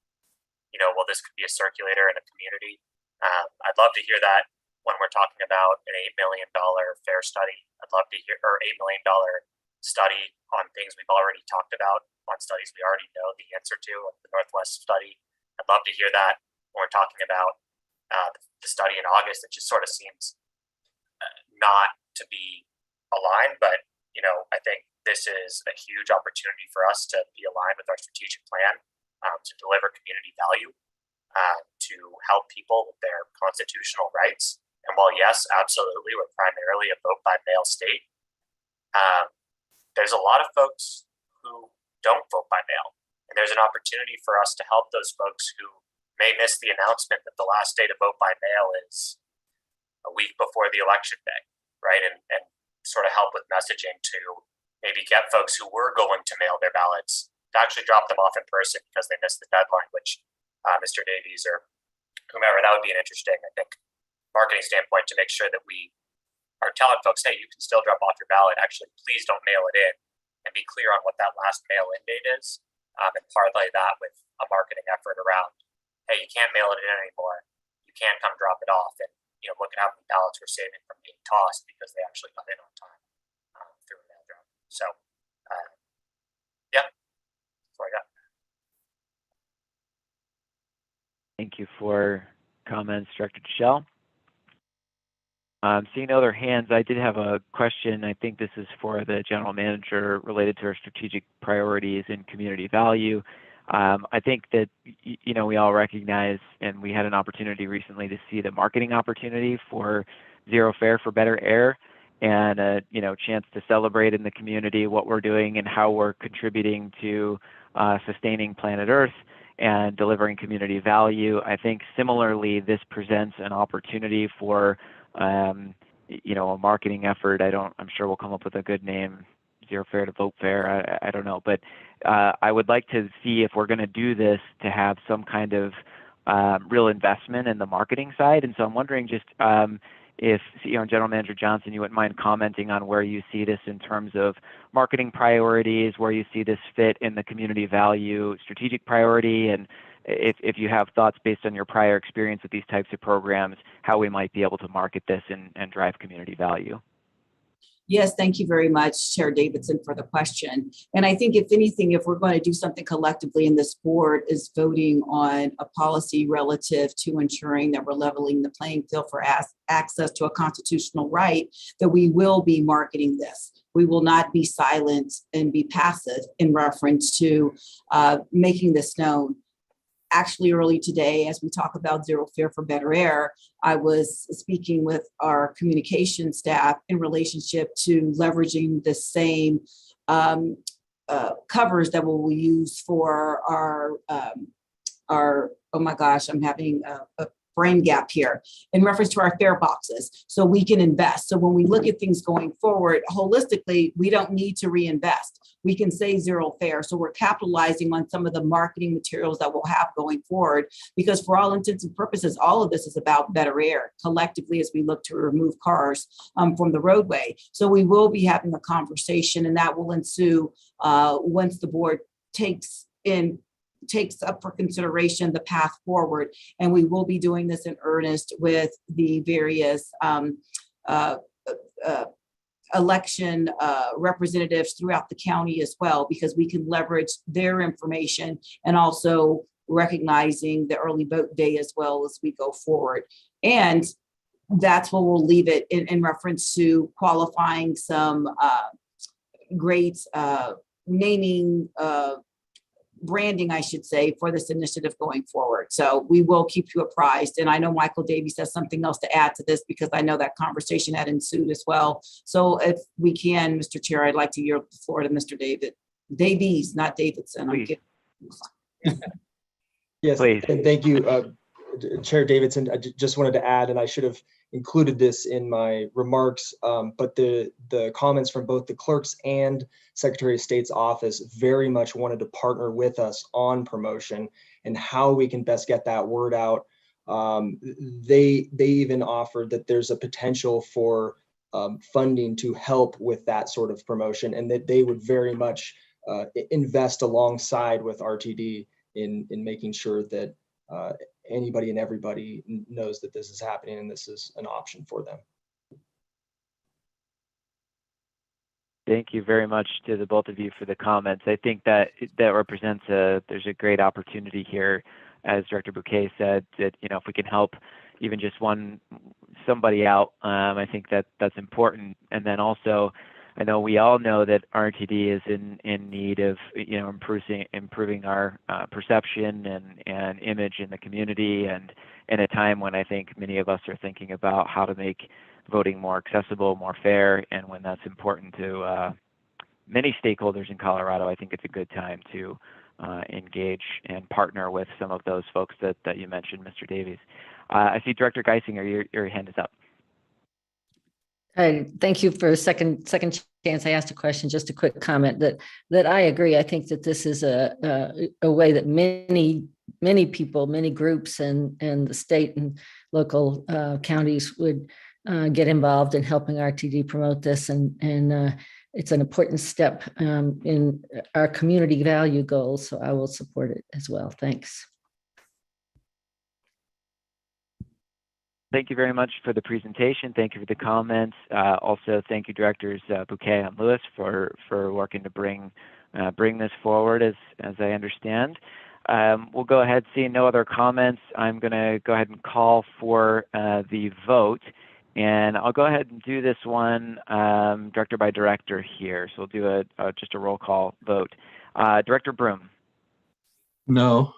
well, this could be a circulator in a community. I'd love to hear that when we're talking about an $8 million fare study. I'd love to hear, or $8 million study on things we've already talked about, on studies we already know the answer to, like the Northwest study. I'd love to hear that when we're talking about the study in August. It just sort of seems not to be aligned, but I think this is a huge opportunity for us to be aligned with our strategic plan, to deliver community value, to help people with their constitutional rights. And while yes, absolutely, we're primarily a vote by mail state, there's a lot of folks who don't vote by mail. And there's an opportunity for us to help those folks who may miss the announcement that the last day to vote by mail is a week before the election day, right? And sort of help with messaging to maybe get folks who were going to mail their ballots to actually drop them off in person because they missed the deadline, which Mr. Davies or whomever, that would be an interesting, I think, marketing standpoint to make sure that we are telling folks, hey, you can still drop off your ballot. Actually, please don't mail it in, and be clear on what that last mail-in date is, and parlay that with a marketing effort around, hey, you can't mail it in anymore. You can't come drop it off. And, look at how many ballots we're saving from being tossed because they actually got in on time through a mail drop. So, yeah, that's all I got. Thank you for comments, Director Deschel. Seeing no other hands, I did have a question. I think this is for the general manager related to our strategic priorities and community value. I think that, we all recognize, and we had an opportunity recently to see the marketing opportunity for Zero Fare for Better Air, and a chance to celebrate in the community what we're doing and how we're contributing to sustaining planet Earth and delivering community value. I think similarly, this presents an opportunity for a marketing effort. I'm sure we'll come up with a good name, Zero Fare to Vote Fair. I don't know, but I would like to see if we're going to do this to have some kind of real investment in the marketing side. And so I'm wondering just if General Manager Johnson, you wouldn't mind commenting on where you see this in terms of marketing priorities, where you see this fit in the community value strategic priority, and if you have thoughts based on your prior experience with these types of programs, how we might be able to market this and drive community value. Yes, thank you very much, Chair Davidson, for the question. And I think if anything, if we're going to do something collectively in this board is voting on a policy relative to ensuring that we're leveling the playing field for access to a constitutional right, that we will be marketing this. We will not be silent and be passive in reference to making this known. Actually, early today, as we talk about Zero Fare for Better Air, I was speaking with our communication staff in relationship to leveraging the same covers that we'll use for our, oh my gosh, I'm having a brain gap here, in reference to our fare boxes, so we can invest. So when we look at things going forward, holistically, we don't need to reinvest. We can say zero fare. So we're capitalizing on some of the marketing materials that we'll have going forward, because for all intents and purposes, all of this is about better air collectively as we look to remove cars from the roadway. So we will be having a conversation, and that will ensue once the board takes up for consideration the path forward. And we will be doing this in earnest with the various election representatives throughout the county as well, because we can leverage their information, and also recognizing the early vote day as well as we go forward. And that's where we'll leave it in reference to qualifying some great naming branding, I should say, for this initiative going forward. So we will keep you apprised. And I know Michael Davies has something else to add to this, because I know that conversation had ensued as well. So if we can, Mr. Chair, I'd like to yield the floor to Mr. Davies, not Davidson. Yes, Please. and thank you, Chair Davidson. I just wanted to add, and I should have included this in my remarks, but the comments from both the clerks and Secretary of State's office very much wanted to partner with us on promotion and how we can best get that word out. They even offered that there's a potential for funding to help with that sort of promotion, and that they would very much invest alongside with RTD in making sure that anybody and everybody knows that this is happening and this is an option for them. Thank you very much to the both of you for the comments. I think that represents there's a great opportunity here, as Director Bouquet said, that if we can help even just somebody out, I think that's important. And then also, I know we all know that RTD is in need of improving our perception and image in the community, and in a time when I think many of us are thinking about how to make voting more accessible, more fair, and when that's important to many stakeholders in Colorado, I think it's a good time to engage and partner with some of those folks that you mentioned, Mr. Davies. I see Director Geisinger, your hand is up. Thank you for a second chance. I asked a question, just a quick comment that I agree. I think that this is a way that many people, many groups and the state and local counties would get involved in helping RTD promote this. And it's an important step in our community value goals. So I will support it as well. Thanks. Thank you very much for the presentation. Thank you for the comments. Also, thank you, Directors Bouquet and Lewis, for working to bring this forward, as I understand. We'll go ahead, seeing no other comments. I'm going to go ahead and call for the vote, and I'll go ahead and do this one director by director here. So we'll do just a roll call vote. Director Broom. No.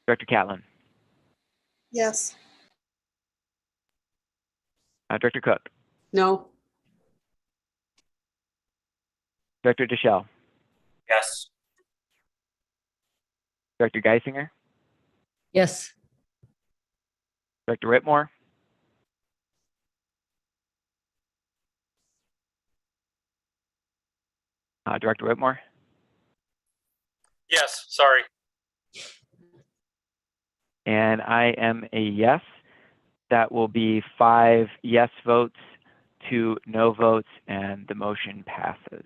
Director Catlin. Yes. Director Cook. No. Director Deschel. Yes. Director Geisinger. Yes. Director Whitmore. Director Whitmore. Yes, sorry. And I am a yes. That will be 5 yes votes, 2 no votes, and the motion passes.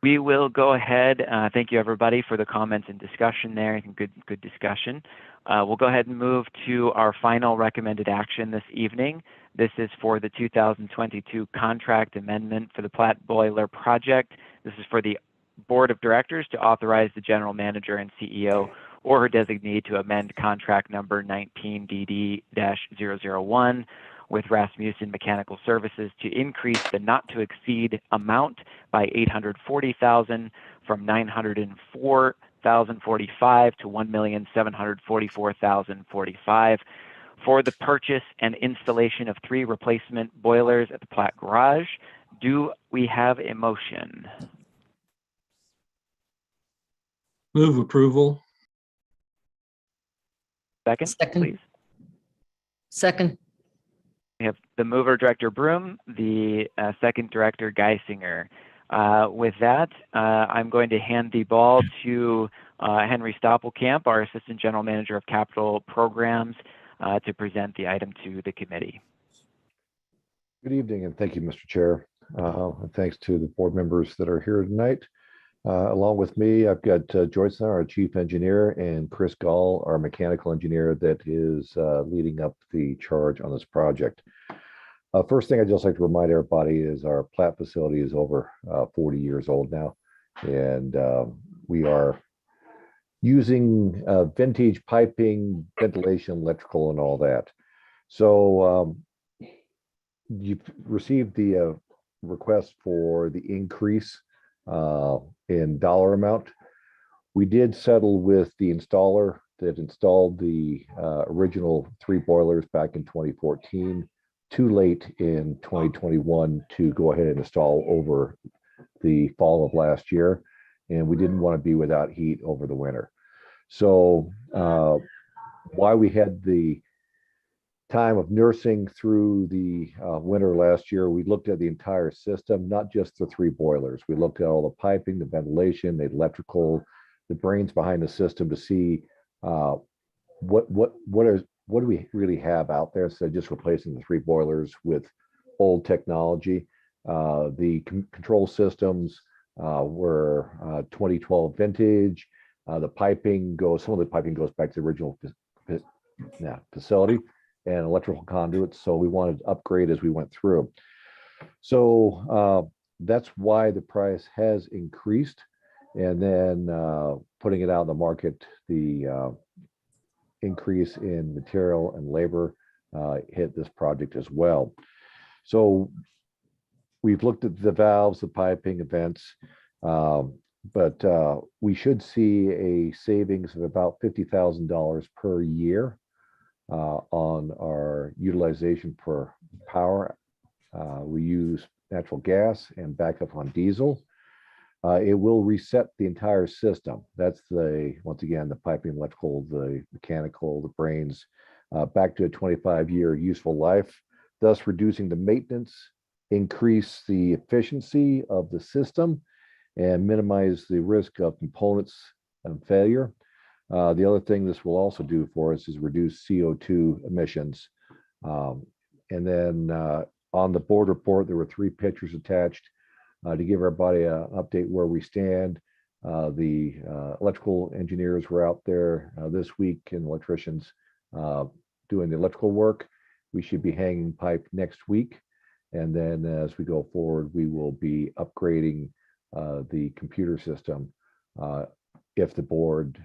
We will go ahead. Thank you, everybody, for the comments and discussion there. I think good discussion. We'll go ahead and move to our final recommended action this evening. This is for the 2022 contract amendment for the Platte Boiler project. This is for the Board of Directors to authorize the General Manager and CEO or her designee to amend contract number 19DD-001 with Rasmussen Mechanical Services to increase the not to exceed amount by $840,000 from $904,045 to $1,744,045 for the purchase and installation of 3 replacement boilers at the Platt Garage. Do we have a motion? Move approval. Second, Second. please. Second. We have the mover, Director Broom, the second director, Geisinger. With that, I'm going to hand the ball to Henry Stoppelkamp, our Assistant General Manager of Capital Programs, to present the item to the committee. Good evening, and thank you, Mr. Chair. And thanks to the board members that are here tonight. Along with me, I've got Joyce, our Chief Engineer, and Chris Gall, our Mechanical Engineer that is leading up the charge on this project. First thing I'd just like to remind everybody is our Platt facility is over 40 years old now, and we are using vintage piping, ventilation, electrical, and all that. So you've received the request for the increase in dollar amount. We did settle with the installer that installed the original 3 boilers back in 2014. Too late in 2021 to go ahead and install over the fall of last year, and we didn't want to be without heat over the winter. So while we had the time of nursing through the winter last year, we looked at the entire system, not just the 3 boilers. We looked at all the piping, the ventilation, the electrical, the brains behind the system to see what do we really have out there instead of just replacing the 3 boilers with old technology. The control systems were 2012 vintage. The piping goes, some of the piping goes back to the original facility, and electrical conduits. So we wanted to upgrade as we went through. So that's why the price has increased. And then putting it out in the market, the increase in material and labor hit this project as well. So we've looked at the valves, the piping, events, but we should see a savings of about $50,000 per year on our utilization for power. We use natural gas and backup on diesel. It will reset the entire system. That's once again, the piping, electrical, the mechanical, the brains, back to a 25-year useful life, thus reducing the maintenance, increase the efficiency of the system, and minimize the risk of components and failure. The other thing this will also do for us is reduce CO2 emissions. And then on the board report, there were 3 pictures attached to give everybody an update where we stand. The electrical engineers were out there this week, and electricians doing the electrical work. We should be hanging pipe next week. And then as we go forward, we will be upgrading the computer system if the board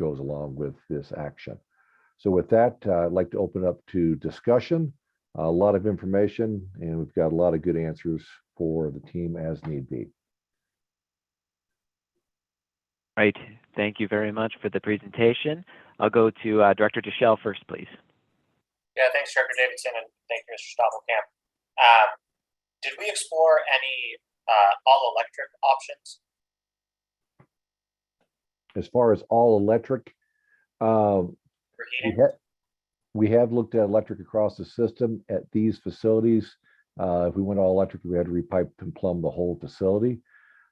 goes along with this action. So with that, I'd like to open up to discussion. A lot of information, and we've got a lot of good answers for the team as need be. Right. Thank you very much for the presentation. I'll go to Director Deschel first, please. Yeah, thanks, Director Davidson, and thank you, Mr. Stoppelkamp. Did we explore any all-electric options? As far as all electric, For heating? we have looked at electric across the system at these facilities. If we went all electric, we had to repipe and plumb the whole facility.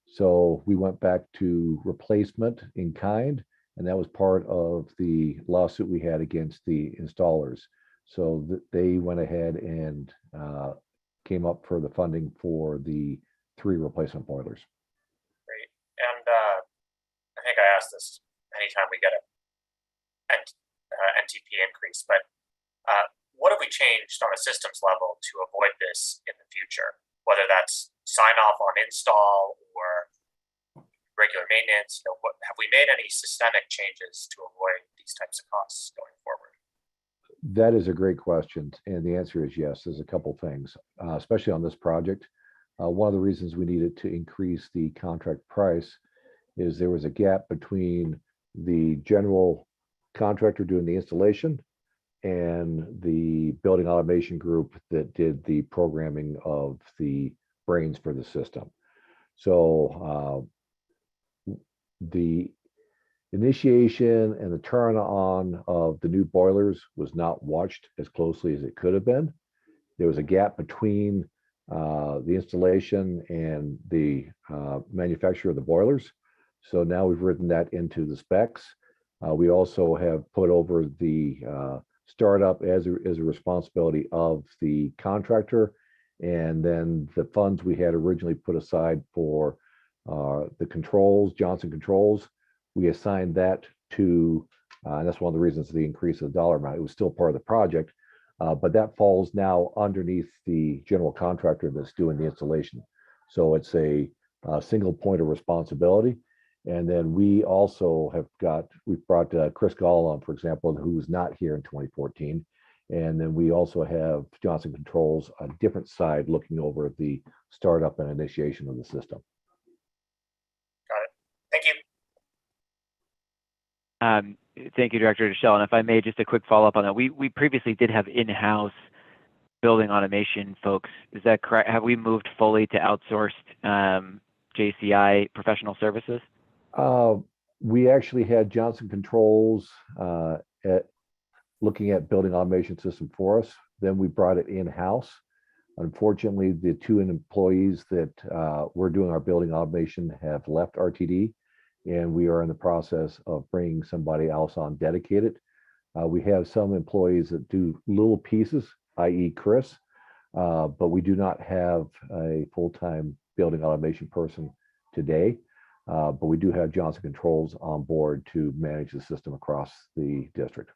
So we went back to replacement in kind, and that was part of the lawsuit we had against the installers. So they went ahead and came up for the funding for the 3 replacement boilers. Great. And I think I asked this anytime we get a NTP increase, but what have we changed on a systems level to avoid this in the future? Whether that's sign off on install or regular maintenance, what have we made any systemic changes to avoid these types of costs going forward? That is a great question, and the answer is yes. There's a couple things, especially on this project. One of the reasons we needed to increase the contract price is there was a gap between the general contractor doing the installation and the building automation group that did the programming of the brains for the system. So the initiation and the turn on of the new boilers was not watched as closely as it could have been. There was a gap between the installation and the manufacture of the boilers. So now we've written that into the specs. We also have put over the startup as a responsibility of the contractor. And then the funds we had originally put aside for the controls, Johnson Controls, we assigned that to, and that's one of the reasons the increase of the dollar amount. It was still part of the project, but that falls now underneath the general contractor that's doing the installation. So it's a single point of responsibility. And then we also we've brought Chris Gall on, for example, who was not here in 2014. And then we also have Johnson Controls, a different side looking over the startup and initiation of the system. Got it. Thank you. Thank you, Director Deschel. And if I may, just a quick follow-up on that. We previously did have in-house building automation folks. Is that correct? Have we moved fully to outsourced JCI professional services? We actually had Johnson Controls looking at building automation system for us. Then we brought it in-house. Unfortunately, the two employees that were doing our building automation have left RTD, and we are in the process of bringing somebody else on dedicated. We have some employees that do little pieces, i.e. Chris, but we do not have a full-time building automation person today. But we do have Johnson Controls on board to manage the system across the district.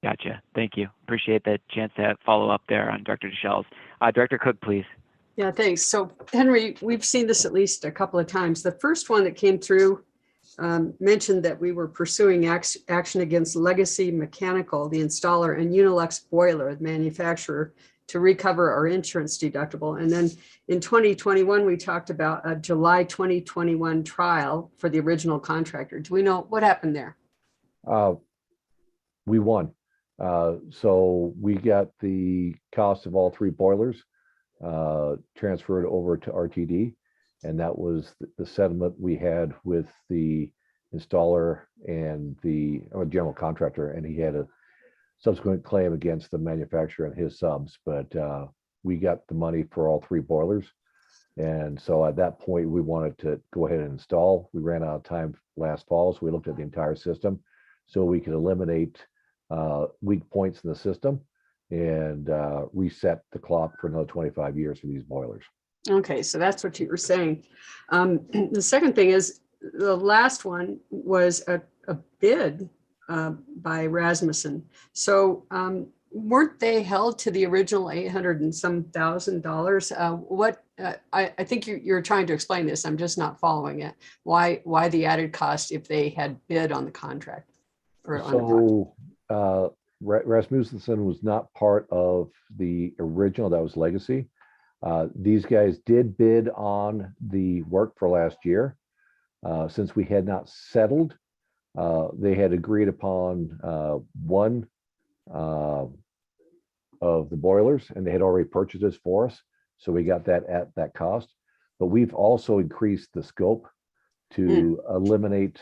Gotcha. Thank you. Appreciate that chance to follow up there on Director Deschel's. Director Cook, please. Yeah, thanks. So Henry, we've seen this at least a couple of times. The first one that came through mentioned that we were pursuing action against Legacy Mechanical, the installer, and Unilux Boiler, the manufacturer, to recover our insurance deductible. And then in 2021, we talked about a July 2021 trial for the original contractor. Do we know what happened there? We won. So we got the cost of all three boilers transferred over to RTD. And that was the settlement we had with the installer and the general contractor. And he had a subsequent claim against the manufacturer and his subs, but we got the money for all three boilers. And so at that point, we wanted to go ahead and install. We ran out of time last fall, so we looked at the entire system so we could eliminate weak points in the system and reset the clock for another 25 years for these boilers. Okay, so that's what you were saying. The second thing is the last one was a bid by Rasmussen. So weren't they held to the original $800 and some $1,000? What I think you're trying to explain this. I'm just not following it. Why the added cost if they had bid on the contract? Rasmussen was not part of the original. That was Legacy. These guys did bid on the work for last year. Since we had not settled, they had agreed upon one of the boilers, and they had already purchased this for us. So we got that at that cost. But we've also increased the scope to eliminate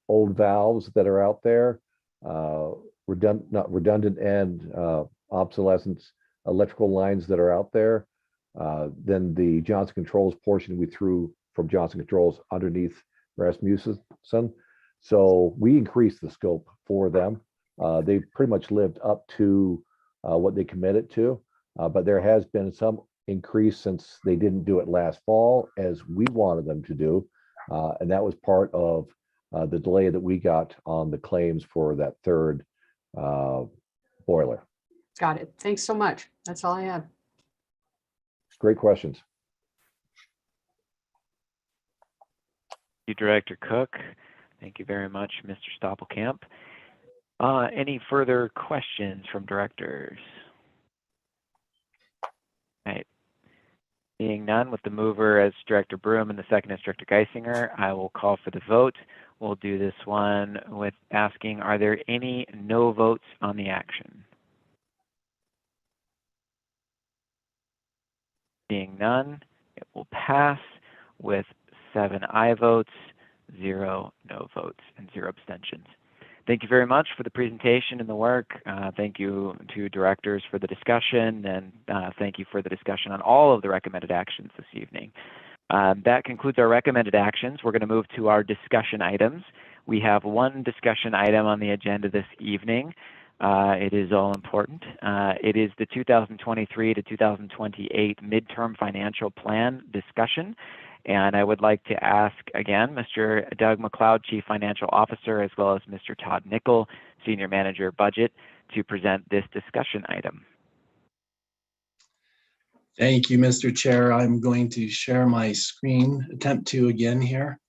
old valves that are out there, not redundant and obsolescence electrical lines that are out there. Then the Johnson Controls portion we threw from Johnson Controls underneath Rasmussen. So we increased the scope for them. They pretty much lived up to what they committed to, but there has been some increase since they didn't do it last fall as we wanted them to do. And that was part of the delay that we got on the claims for that third boiler. Got it. Thanks so much. That's all I have. Great questions. Thank you, Director Cook. Thank you very much, Mr. Stoppelkamp. Any further questions from directors? All right. Seeing none, with the mover as Director Broom and the second as Director Geisinger, I will call for the vote. we'll do this one with asking, are there any no votes on the action? Seeing none, it will pass with 7 aye votes, 0 no votes, and 0 abstentions. Thank you very much for the presentation and the work. Thank you to directors for the discussion, and thank you for the discussion on all of the recommended actions this evening. That concludes our recommended actions. We're going to move to our discussion items. We have one discussion item on the agenda this evening. It is all important. It is the 2023 to 2028 midterm financial plan discussion. And I would like to ask again, Mr. Doug McLeod, Chief Financial Officer, as well as Mr. Todd Nickel, Senior Manager Budget, to present this discussion item. Thank you, Mr. Chair. I'm going to share my screen, attempt to again here.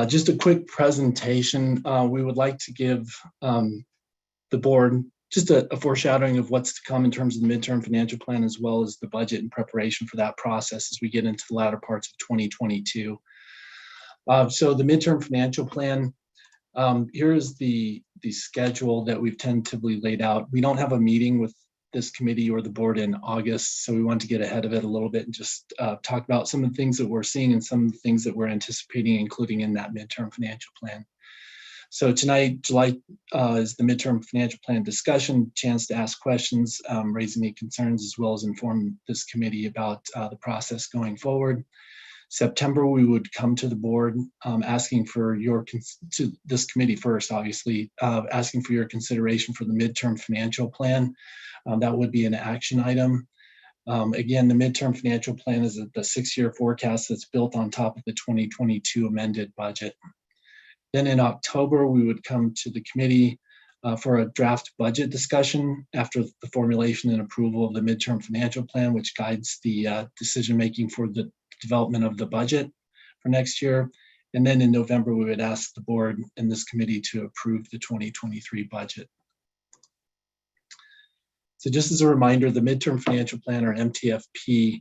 Just a quick presentation. We would like to give the board just a foreshadowing of what's to come in terms of the midterm financial plan, as well as the budget and preparation for that process as we get into the latter parts of 2022. So the midterm financial plan, here is the schedule that we've tentatively laid out. We don't have a meeting with this committee or the board in August, so we want to get ahead of it a little bit and just talk about some of the things that we're seeing and some of the things that we're anticipating, including in that midterm financial plan. So tonight, July is the midterm financial plan discussion, chance to ask questions, raise any concerns, as well as inform this committee about the process going forward. September, we would come to the board asking for your, to this committee first, obviously, asking for your consideration for the midterm financial plan. That would be an action item. Again, the midterm financial plan is the 6-year forecast that's built on top of the 2022 amended budget. Then in October, we would come to the committee for a draft budget discussion after the formulation and approval of the midterm financial plan, which guides the decision-making for the development of the budget for next year. And then in November, we would ask the board and this committee to approve the 2023 budget. So just as a reminder, the midterm financial plan, or MTFP,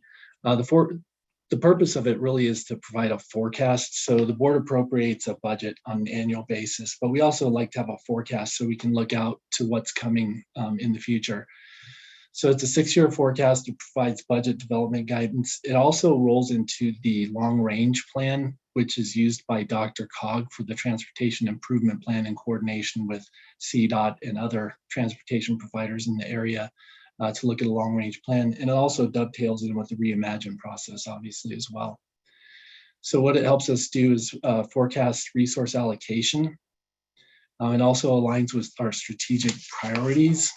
the purpose of it really is to provide a forecast. So the board appropriates a budget on an annual basis, but we also like to have a forecast so we can look out to what's coming in the future. So it's a 6-year forecast. It provides budget development guidance. It also rolls into the long range plan, which is used by DRCOG for the transportation improvement plan in coordination with CDOT and other transportation providers in the area to look at a long range plan. And it also dovetails in with the Reimagine process, obviously, as well. So what it helps us do is forecast resource allocation. It also aligns with our strategic priorities,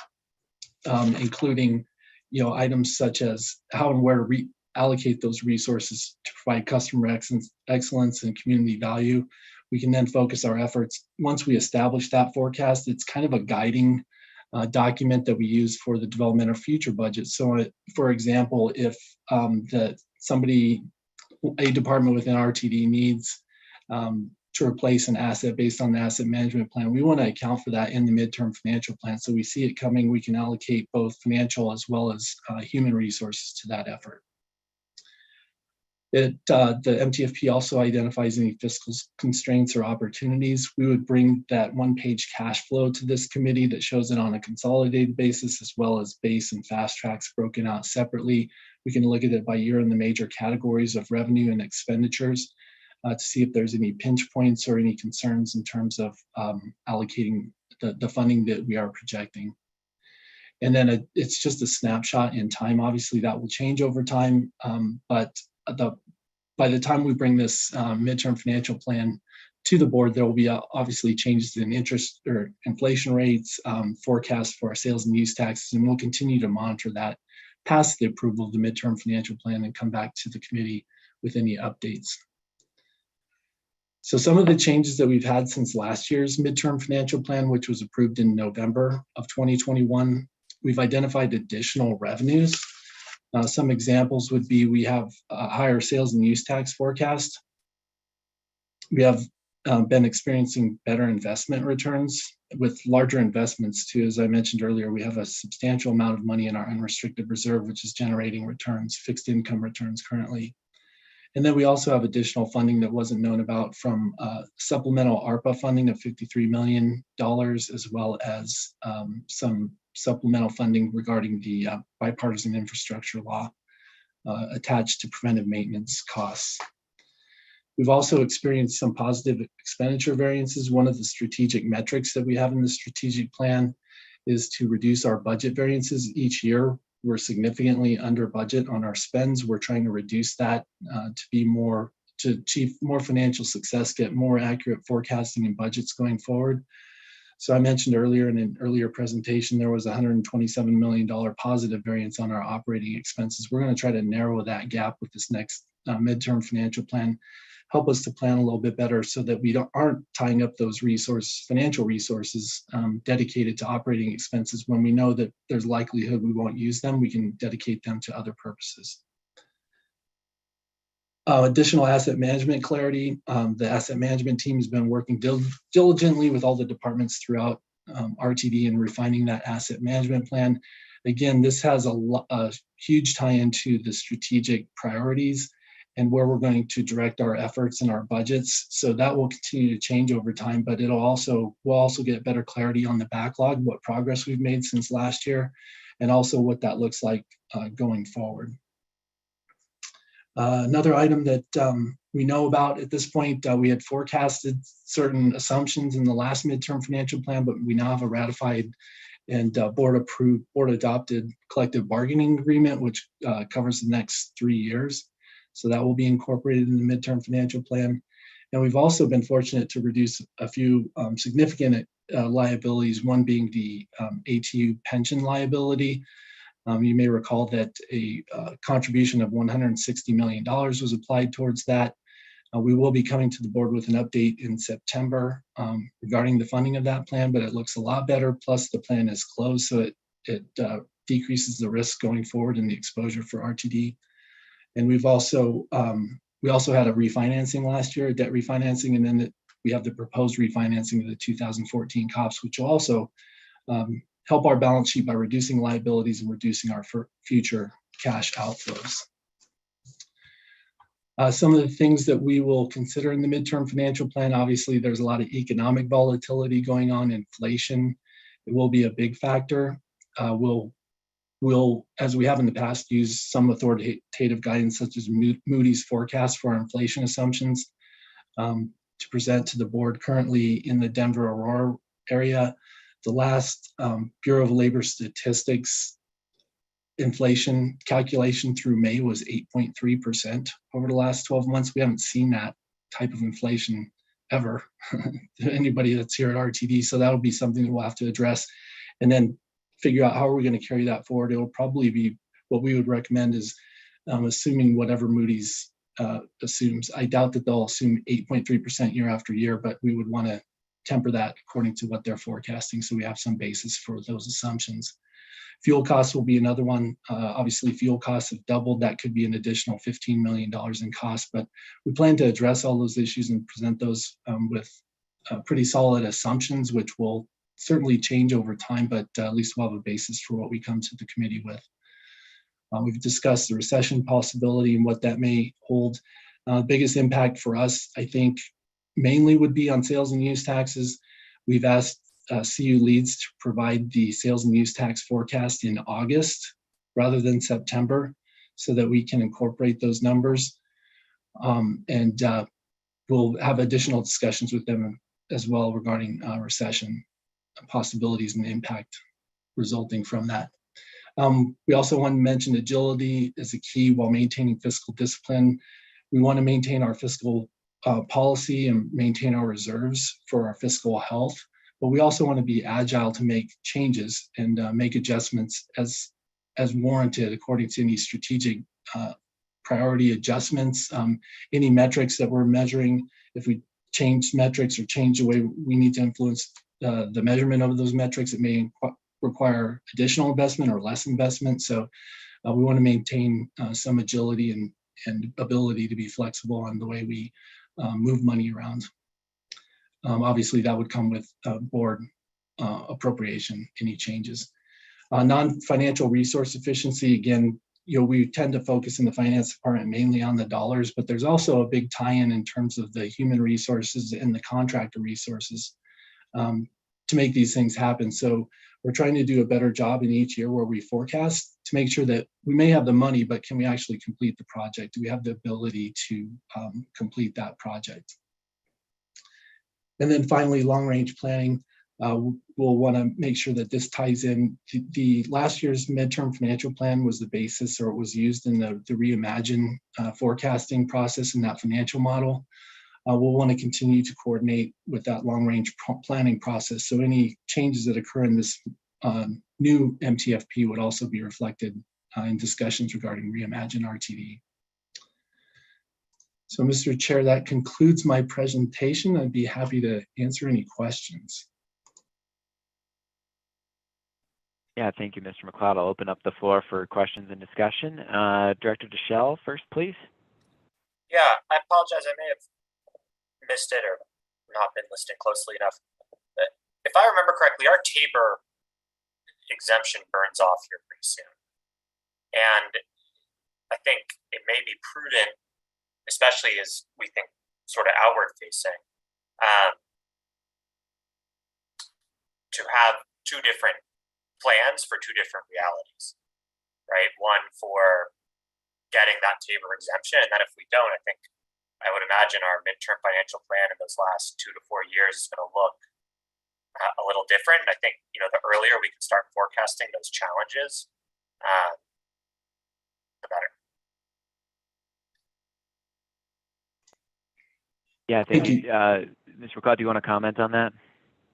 including items such as how and where to allocate those resources to provide customer excellence and community value. We can then focus our efforts. Once we establish that forecast, it's kind of a guiding document that we use for the development of future budgets. So for example, if a department within RTD needs to replace an asset based on the asset management plan, we want to account for that in the midterm financial plan. So we see it coming, we can allocate both financial as well as human resources to that effort. The MTFP also identifies any fiscal constraints or opportunities. We would bring that one-page cash flow to this committee that shows it on a consolidated basis, as well as base and fast tracks broken out separately. We can look at it by year in the major categories of revenue and expenditures to see if there's any pinch points or any concerns in terms of allocating the funding that we are projecting. And then it's just a snapshot in time. Obviously, that will change over time, but by the time we bring this midterm financial plan to the board, there will be obviously changes in interest or inflation rates, forecasts for our sales and use taxes, and we'll continue to monitor that past the approval of the midterm financial plan and come back to the committee with any updates. So some of the changes that we've had since last year's midterm financial plan, which was approved in November of 2021, we've identified additional revenues. Some examples would be we have a higher sales and use tax forecast. We have been experiencing better investment returns with larger investments too. As I mentioned earlier, we have a substantial amount of money in our unrestricted reserve, which is generating returns, fixed income returns currently. And then we also have additional funding that wasn't known about from supplemental ARPA funding of $53 million, as well as some supplemental funding regarding the bipartisan infrastructure law attached to preventive maintenance costs. We've also experienced some positive expenditure variances. One of the strategic metrics that we have in the strategic plan is to reduce our budget variances each year. We're significantly under budget on our spends. We're trying to reduce that to achieve more financial success, get more accurate forecasting and budgets going forward. So I mentioned earlier in an earlier presentation, there was $127 million positive variance on our operating expenses. We're going to try to narrow that gap with this next midterm financial plan, help us to plan a little bit better so that we aren't tying up those financial resources dedicated to operating expenses. When we know that there's likelihood we won't use them, we can dedicate them to other purposes. Additional asset management clarity. The asset management team has been working diligently with all the departments throughout RTD and refining that asset management plan. Again, this has a huge tie into the strategic priorities and where we're going to direct our efforts and our budgets. So that will continue to change over time, but we'll also get better clarity on the backlog, what progress we've made since last year, and also what that looks like going forward. Another item that we know about at this point, we had forecasted certain assumptions in the last midterm financial plan, but we now have a ratified and board adopted collective bargaining agreement, which covers the next 3 years. So that will be incorporated in the midterm financial plan. And we've also been fortunate to reduce a few significant liabilities, one being the ATU pension liability. You may recall that a contribution of $160 million was applied towards that. We will be coming to the board with an update in September regarding the funding of that plan, but it looks a lot better. Plus the plan is closed, so it decreases the risk going forward and the exposure for RTD. And we also had a refinancing last year, a debt refinancing, and then we have the proposed refinancing of the 2014 COPS, which will also help our balance sheet by reducing liabilities and reducing our future cash outflows. Some of the things that we will consider in the midterm financial plan, obviously there's a lot of economic volatility going on, inflation. It will be a big factor. We'll, as we have in the past, use some authoritative guidance such as Moody's forecast for our inflation assumptions to present to the board. Currently in the Denver Aurora area, the last Bureau of Labor Statistics inflation calculation through May was 8.3% over the last 12 months. We haven't seen that type of inflation ever to anybody that's here at RTD. So that'll be something that we'll have to address and then figure out how are we going to carry that forward. It will probably be what we would recommend is assuming whatever Moody's assumes. I doubt that they'll assume 8.3% year after year, but we would want to temper that according to what they're forecasting, so we have some basis for those assumptions. Fuel costs will be another one. Obviously, fuel costs have doubled. That could be an additional $15 million in cost, but we plan to address all those issues and present those with pretty solid assumptions, which will certainly change over time, but at least we'll have a basis for what we come to the committee with. We've discussed the recession possibility and what that may hold. Biggest impact for us, I think, mainly would be on sales and use taxes. We've asked CU Leads to provide the sales and use tax forecast in August rather than September so that we can incorporate those numbers. And we'll have additional discussions with them as well regarding recession possibilities and the impact resulting from that. We also want to mention agility as a key while maintaining fiscal discipline. We want to maintain our fiscal policy and maintain our reserves for our fiscal health, but we also want to be agile to make changes and make adjustments as warranted according to any strategic priority adjustments, any metrics that we're measuring. If we change metrics or change the way we need to influence the measurement of those metrics, it may require additional investment or less investment. So we want to maintain some agility and ability to be flexible on the way we move money around. Obviously, that would come with board appropriation, any changes. Non-financial resource efficiency, again, we tend to focus in the finance department mainly on the dollars, but there's also a big tie-in in terms of the human resources and the contractor resources to make these things happen. So we're trying to do a better job in each year where we forecast to make sure that we may have the money, but can we actually complete the project? Do we have the ability to complete that project? And then finally, long-range planning. We'll want to make sure that this ties in. The last year's midterm financial plan was the basis, or it was used in the Reimagine forecasting process in that financial model. We'll want to continue to coordinate with that long-range planning process. So any changes that occur in this new MTFP would also be reflected in discussions regarding Reimagine RTD. So, Mr. Chair, that concludes my presentation. I'd be happy to answer any questions. Yeah, thank you, Mr. McLeod. I'll open up the floor for questions and discussion. Director Deschel first, please. Yeah, I apologize. I may have missed it or not been listening closely enough. But if I remember correctly, our Tabor exemption burns off here pretty soon. And I think it may be prudent, especially as we think sort of outward facing, to have two different plans for two different realities, right? One for getting that Tabor exemption, and then if we don't, I would imagine our midterm financial plan in those last 2 to 4 years is going to look a little different. I think, the earlier we can start forecasting those challenges, the better. Yeah, thank you. Mr. McLeod, do you want to comment on that?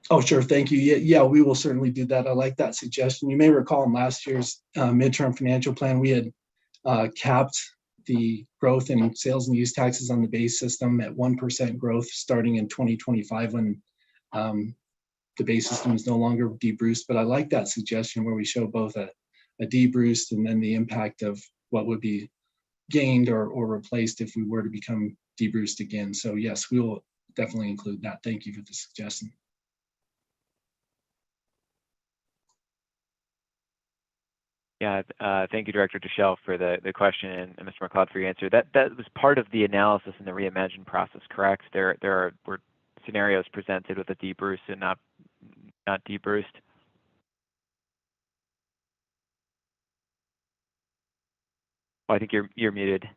Oh, sure. Thank you. Yeah, we will certainly do that. I like that suggestion. You may recall in last year's midterm financial plan, we had capped the growth in sales and use taxes on the base system at 1% growth starting in 2025 when the base system is no longer debruced. But I like that suggestion where we show both a debruced and then the impact of what would be gained or replaced if we were to become debruced again. So yes, we will definitely include that. Thank you for the suggestion. Yeah, thank you, Director Deschel, for the question, and Mr. McLeod for your answer. That was part of the analysis in the Reimagine process, correct? There were scenarios presented with a debruced and not debruced. Oh, I think you're muted.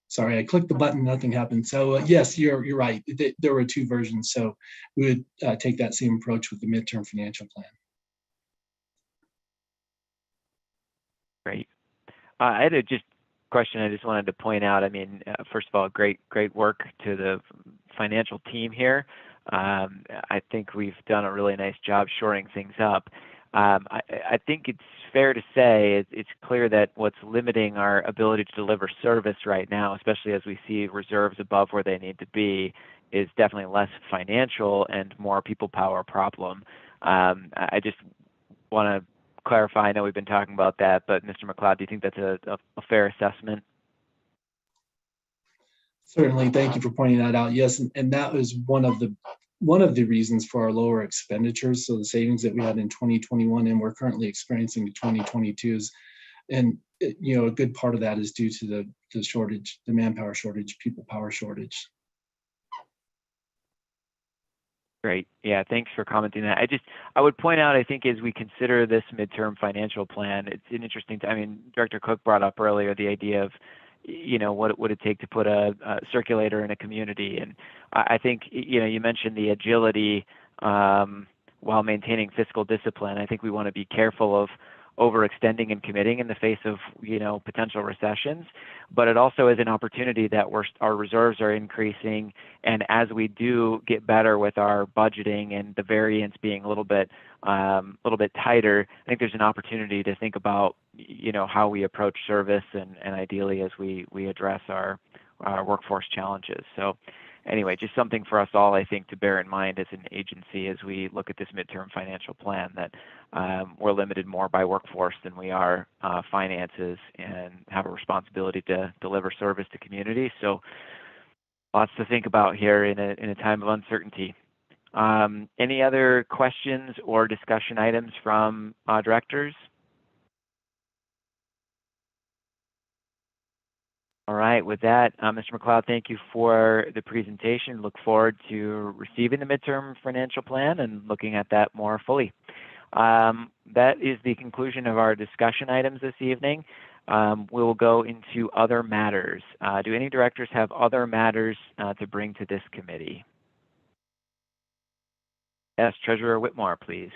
Sorry, I clicked the button, nothing happened. So yes, you're right. There were two versions. So we would take that same approach with the midterm financial plan. Great. I had a question I just wanted to point out. I mean, first of all, great work to the financial team here. I think we've done a really nice job shoring things up. I think it's fair to say it's clear that what's limiting our ability to deliver service right now, especially as we see reserves above where they need to be, is definitely less financial and more people power problem. I just want to clarify, I know we've been talking about that, but Mr. McLeod, do you think that's a fair assessment? Certainly, thank you for pointing that out. Yes, and that was one of the reasons for our lower expenditures. So the savings that we had in 2021 and we're currently experiencing in 2022 and a good part of that is due to the shortage, the manpower shortage, people power shortage. Great. Yeah, thanks for commenting that. I would point out, I think as we consider this midterm financial plan, it's an interesting, Director Cook brought up earlier the idea of, what would it take to put a circulator in a community? And I think, you mentioned the agility while maintaining fiscal discipline. I think we want to be careful of overextending and committing in the face of, potential recessions, but it also is an opportunity that our reserves are increasing. And as we do get better with our budgeting and the variance being a little bit tighter, I think there's an opportunity to think about, how we approach service and ideally as we address our workforce challenges. So anyway, just something for us all, I think, to bear in mind as an agency as we look at this midterm financial plan, that we're limited more by workforce than we are finances and have a responsibility to deliver service to communities. So lots to think about here in a time of uncertainty. Any other questions or discussion items from directors? All right, with that, Mr. McLeod, thank you for the presentation. Look forward to receiving the midterm financial plan and looking at that more fully. That is the conclusion of our discussion items this evening. We will go into other matters. Do any directors have other matters to bring to this committee? Yes, Treasurer Whitmore, please.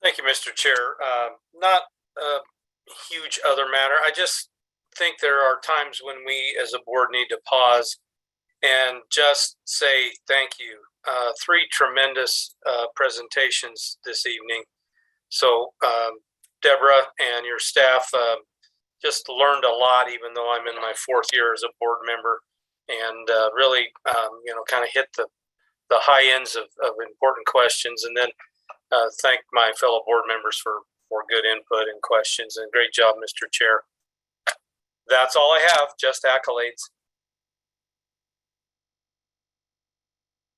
Thank you, Mr. Chair. Not a huge other matter. I just think there are times when we as a board need to pause and just say thank you. 3 tremendous presentations this evening. So Deborah and your staff just learned a lot, even though I'm in my 4th year as a board member, and really, kind of hit the high ends of important questions. And then thank my fellow board members for good input and questions. And great job, Mr. Chair. That's all I have, just accolades.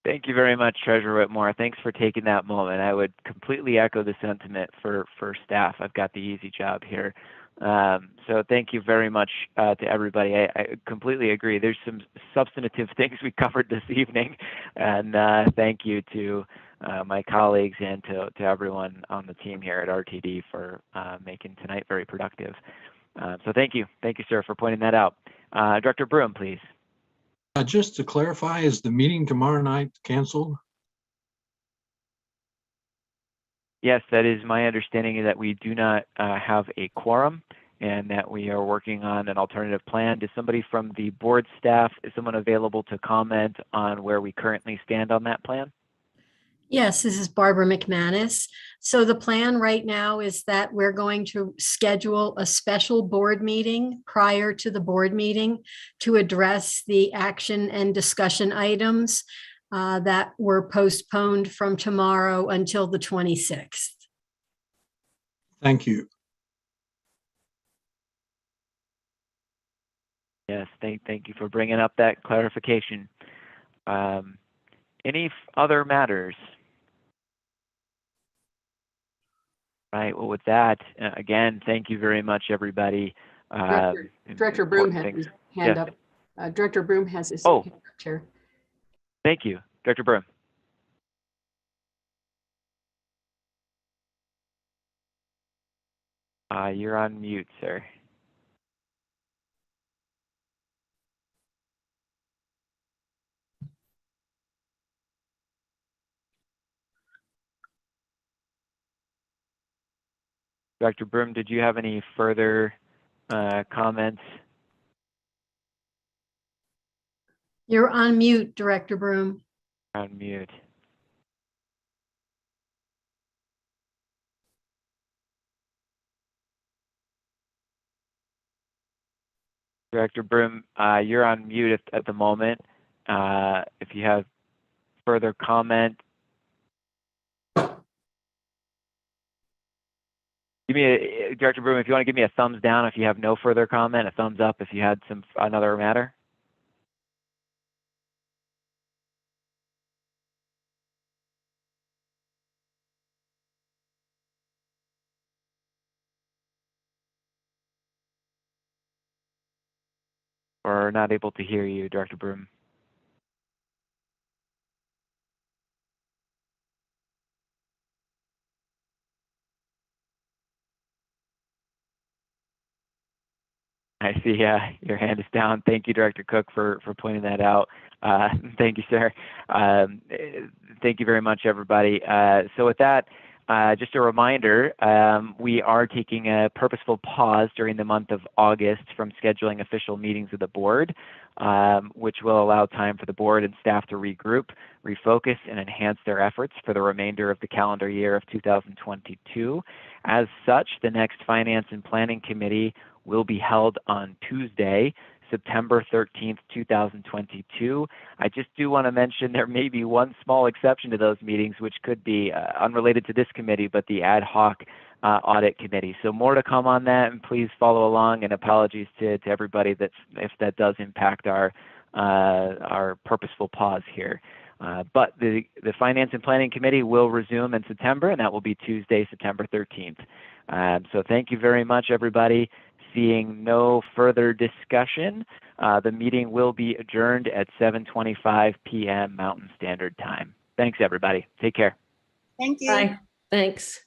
Thank you very much, Treasurer Whitmore. Thanks for taking that moment. I would completely echo the sentiment for staff. I've got the easy job here. So thank you very much to everybody. I completely agree. There's some substantive things we covered this evening, and thank you to my colleagues and to everyone on the team here at RTD for making tonight very productive. So thank you, sir, for pointing that out. Director Broom, please. Just to clarify, is the meeting tomorrow night canceled? Yes, that is my understanding, that we do not have a quorum and that we are working on an alternative plan. Does somebody from the board staff, is someone available to comment on where we currently stand on that plan? Yes, this is Barbara McManus. So the plan right now is that we're going to schedule a special board meeting prior to the board meeting to address the action and discussion items that were postponed from tomorrow until the 26th. Thank you. Yes, thank you for bringing up that clarification. Any other matters? Right, well, with that, again, thank you very much, everybody. Director Broom has his hand up. Director Broom has his hand up, Chair. Thank you, Director Broom. You're on mute, sir. Dr. Broom, did you have any further comments? You're on mute, Director Broom. On mute. Director Broom, you're on mute at the moment. If you have further comment, Director Broom, if you want to give me a thumbs down if you have no further comment, a thumbs up if you had another matter. Or not able to hear you, Director Broom. I see your hand is down. Thank you, Director Cook, for pointing that out. Thank you, sir. Thank you very much, everybody. So with that, just a reminder, we are taking a purposeful pause during the month of August from scheduling official meetings of the board, which will allow time for the board and staff to regroup, refocus, and enhance their efforts for the remainder of the calendar year of 2022. As such, the next Finance and Planning Committee will be held on Tuesday, September 13th, 2022. I just do want to mention there may be one small exception to those meetings, which could be unrelated to this committee, but the ad hoc audit committee. So more to come on that, and please follow along, and apologies to everybody if that does impact our purposeful pause here. But the Finance and Planning Committee will resume in September, and that will be Tuesday, September 13th. So thank you very much, everybody. Seeing no further discussion, the meeting will be adjourned at 7:25 p.m. Mountain Standard Time. Thanks, everybody. Take care. Thank you. Bye. Thanks.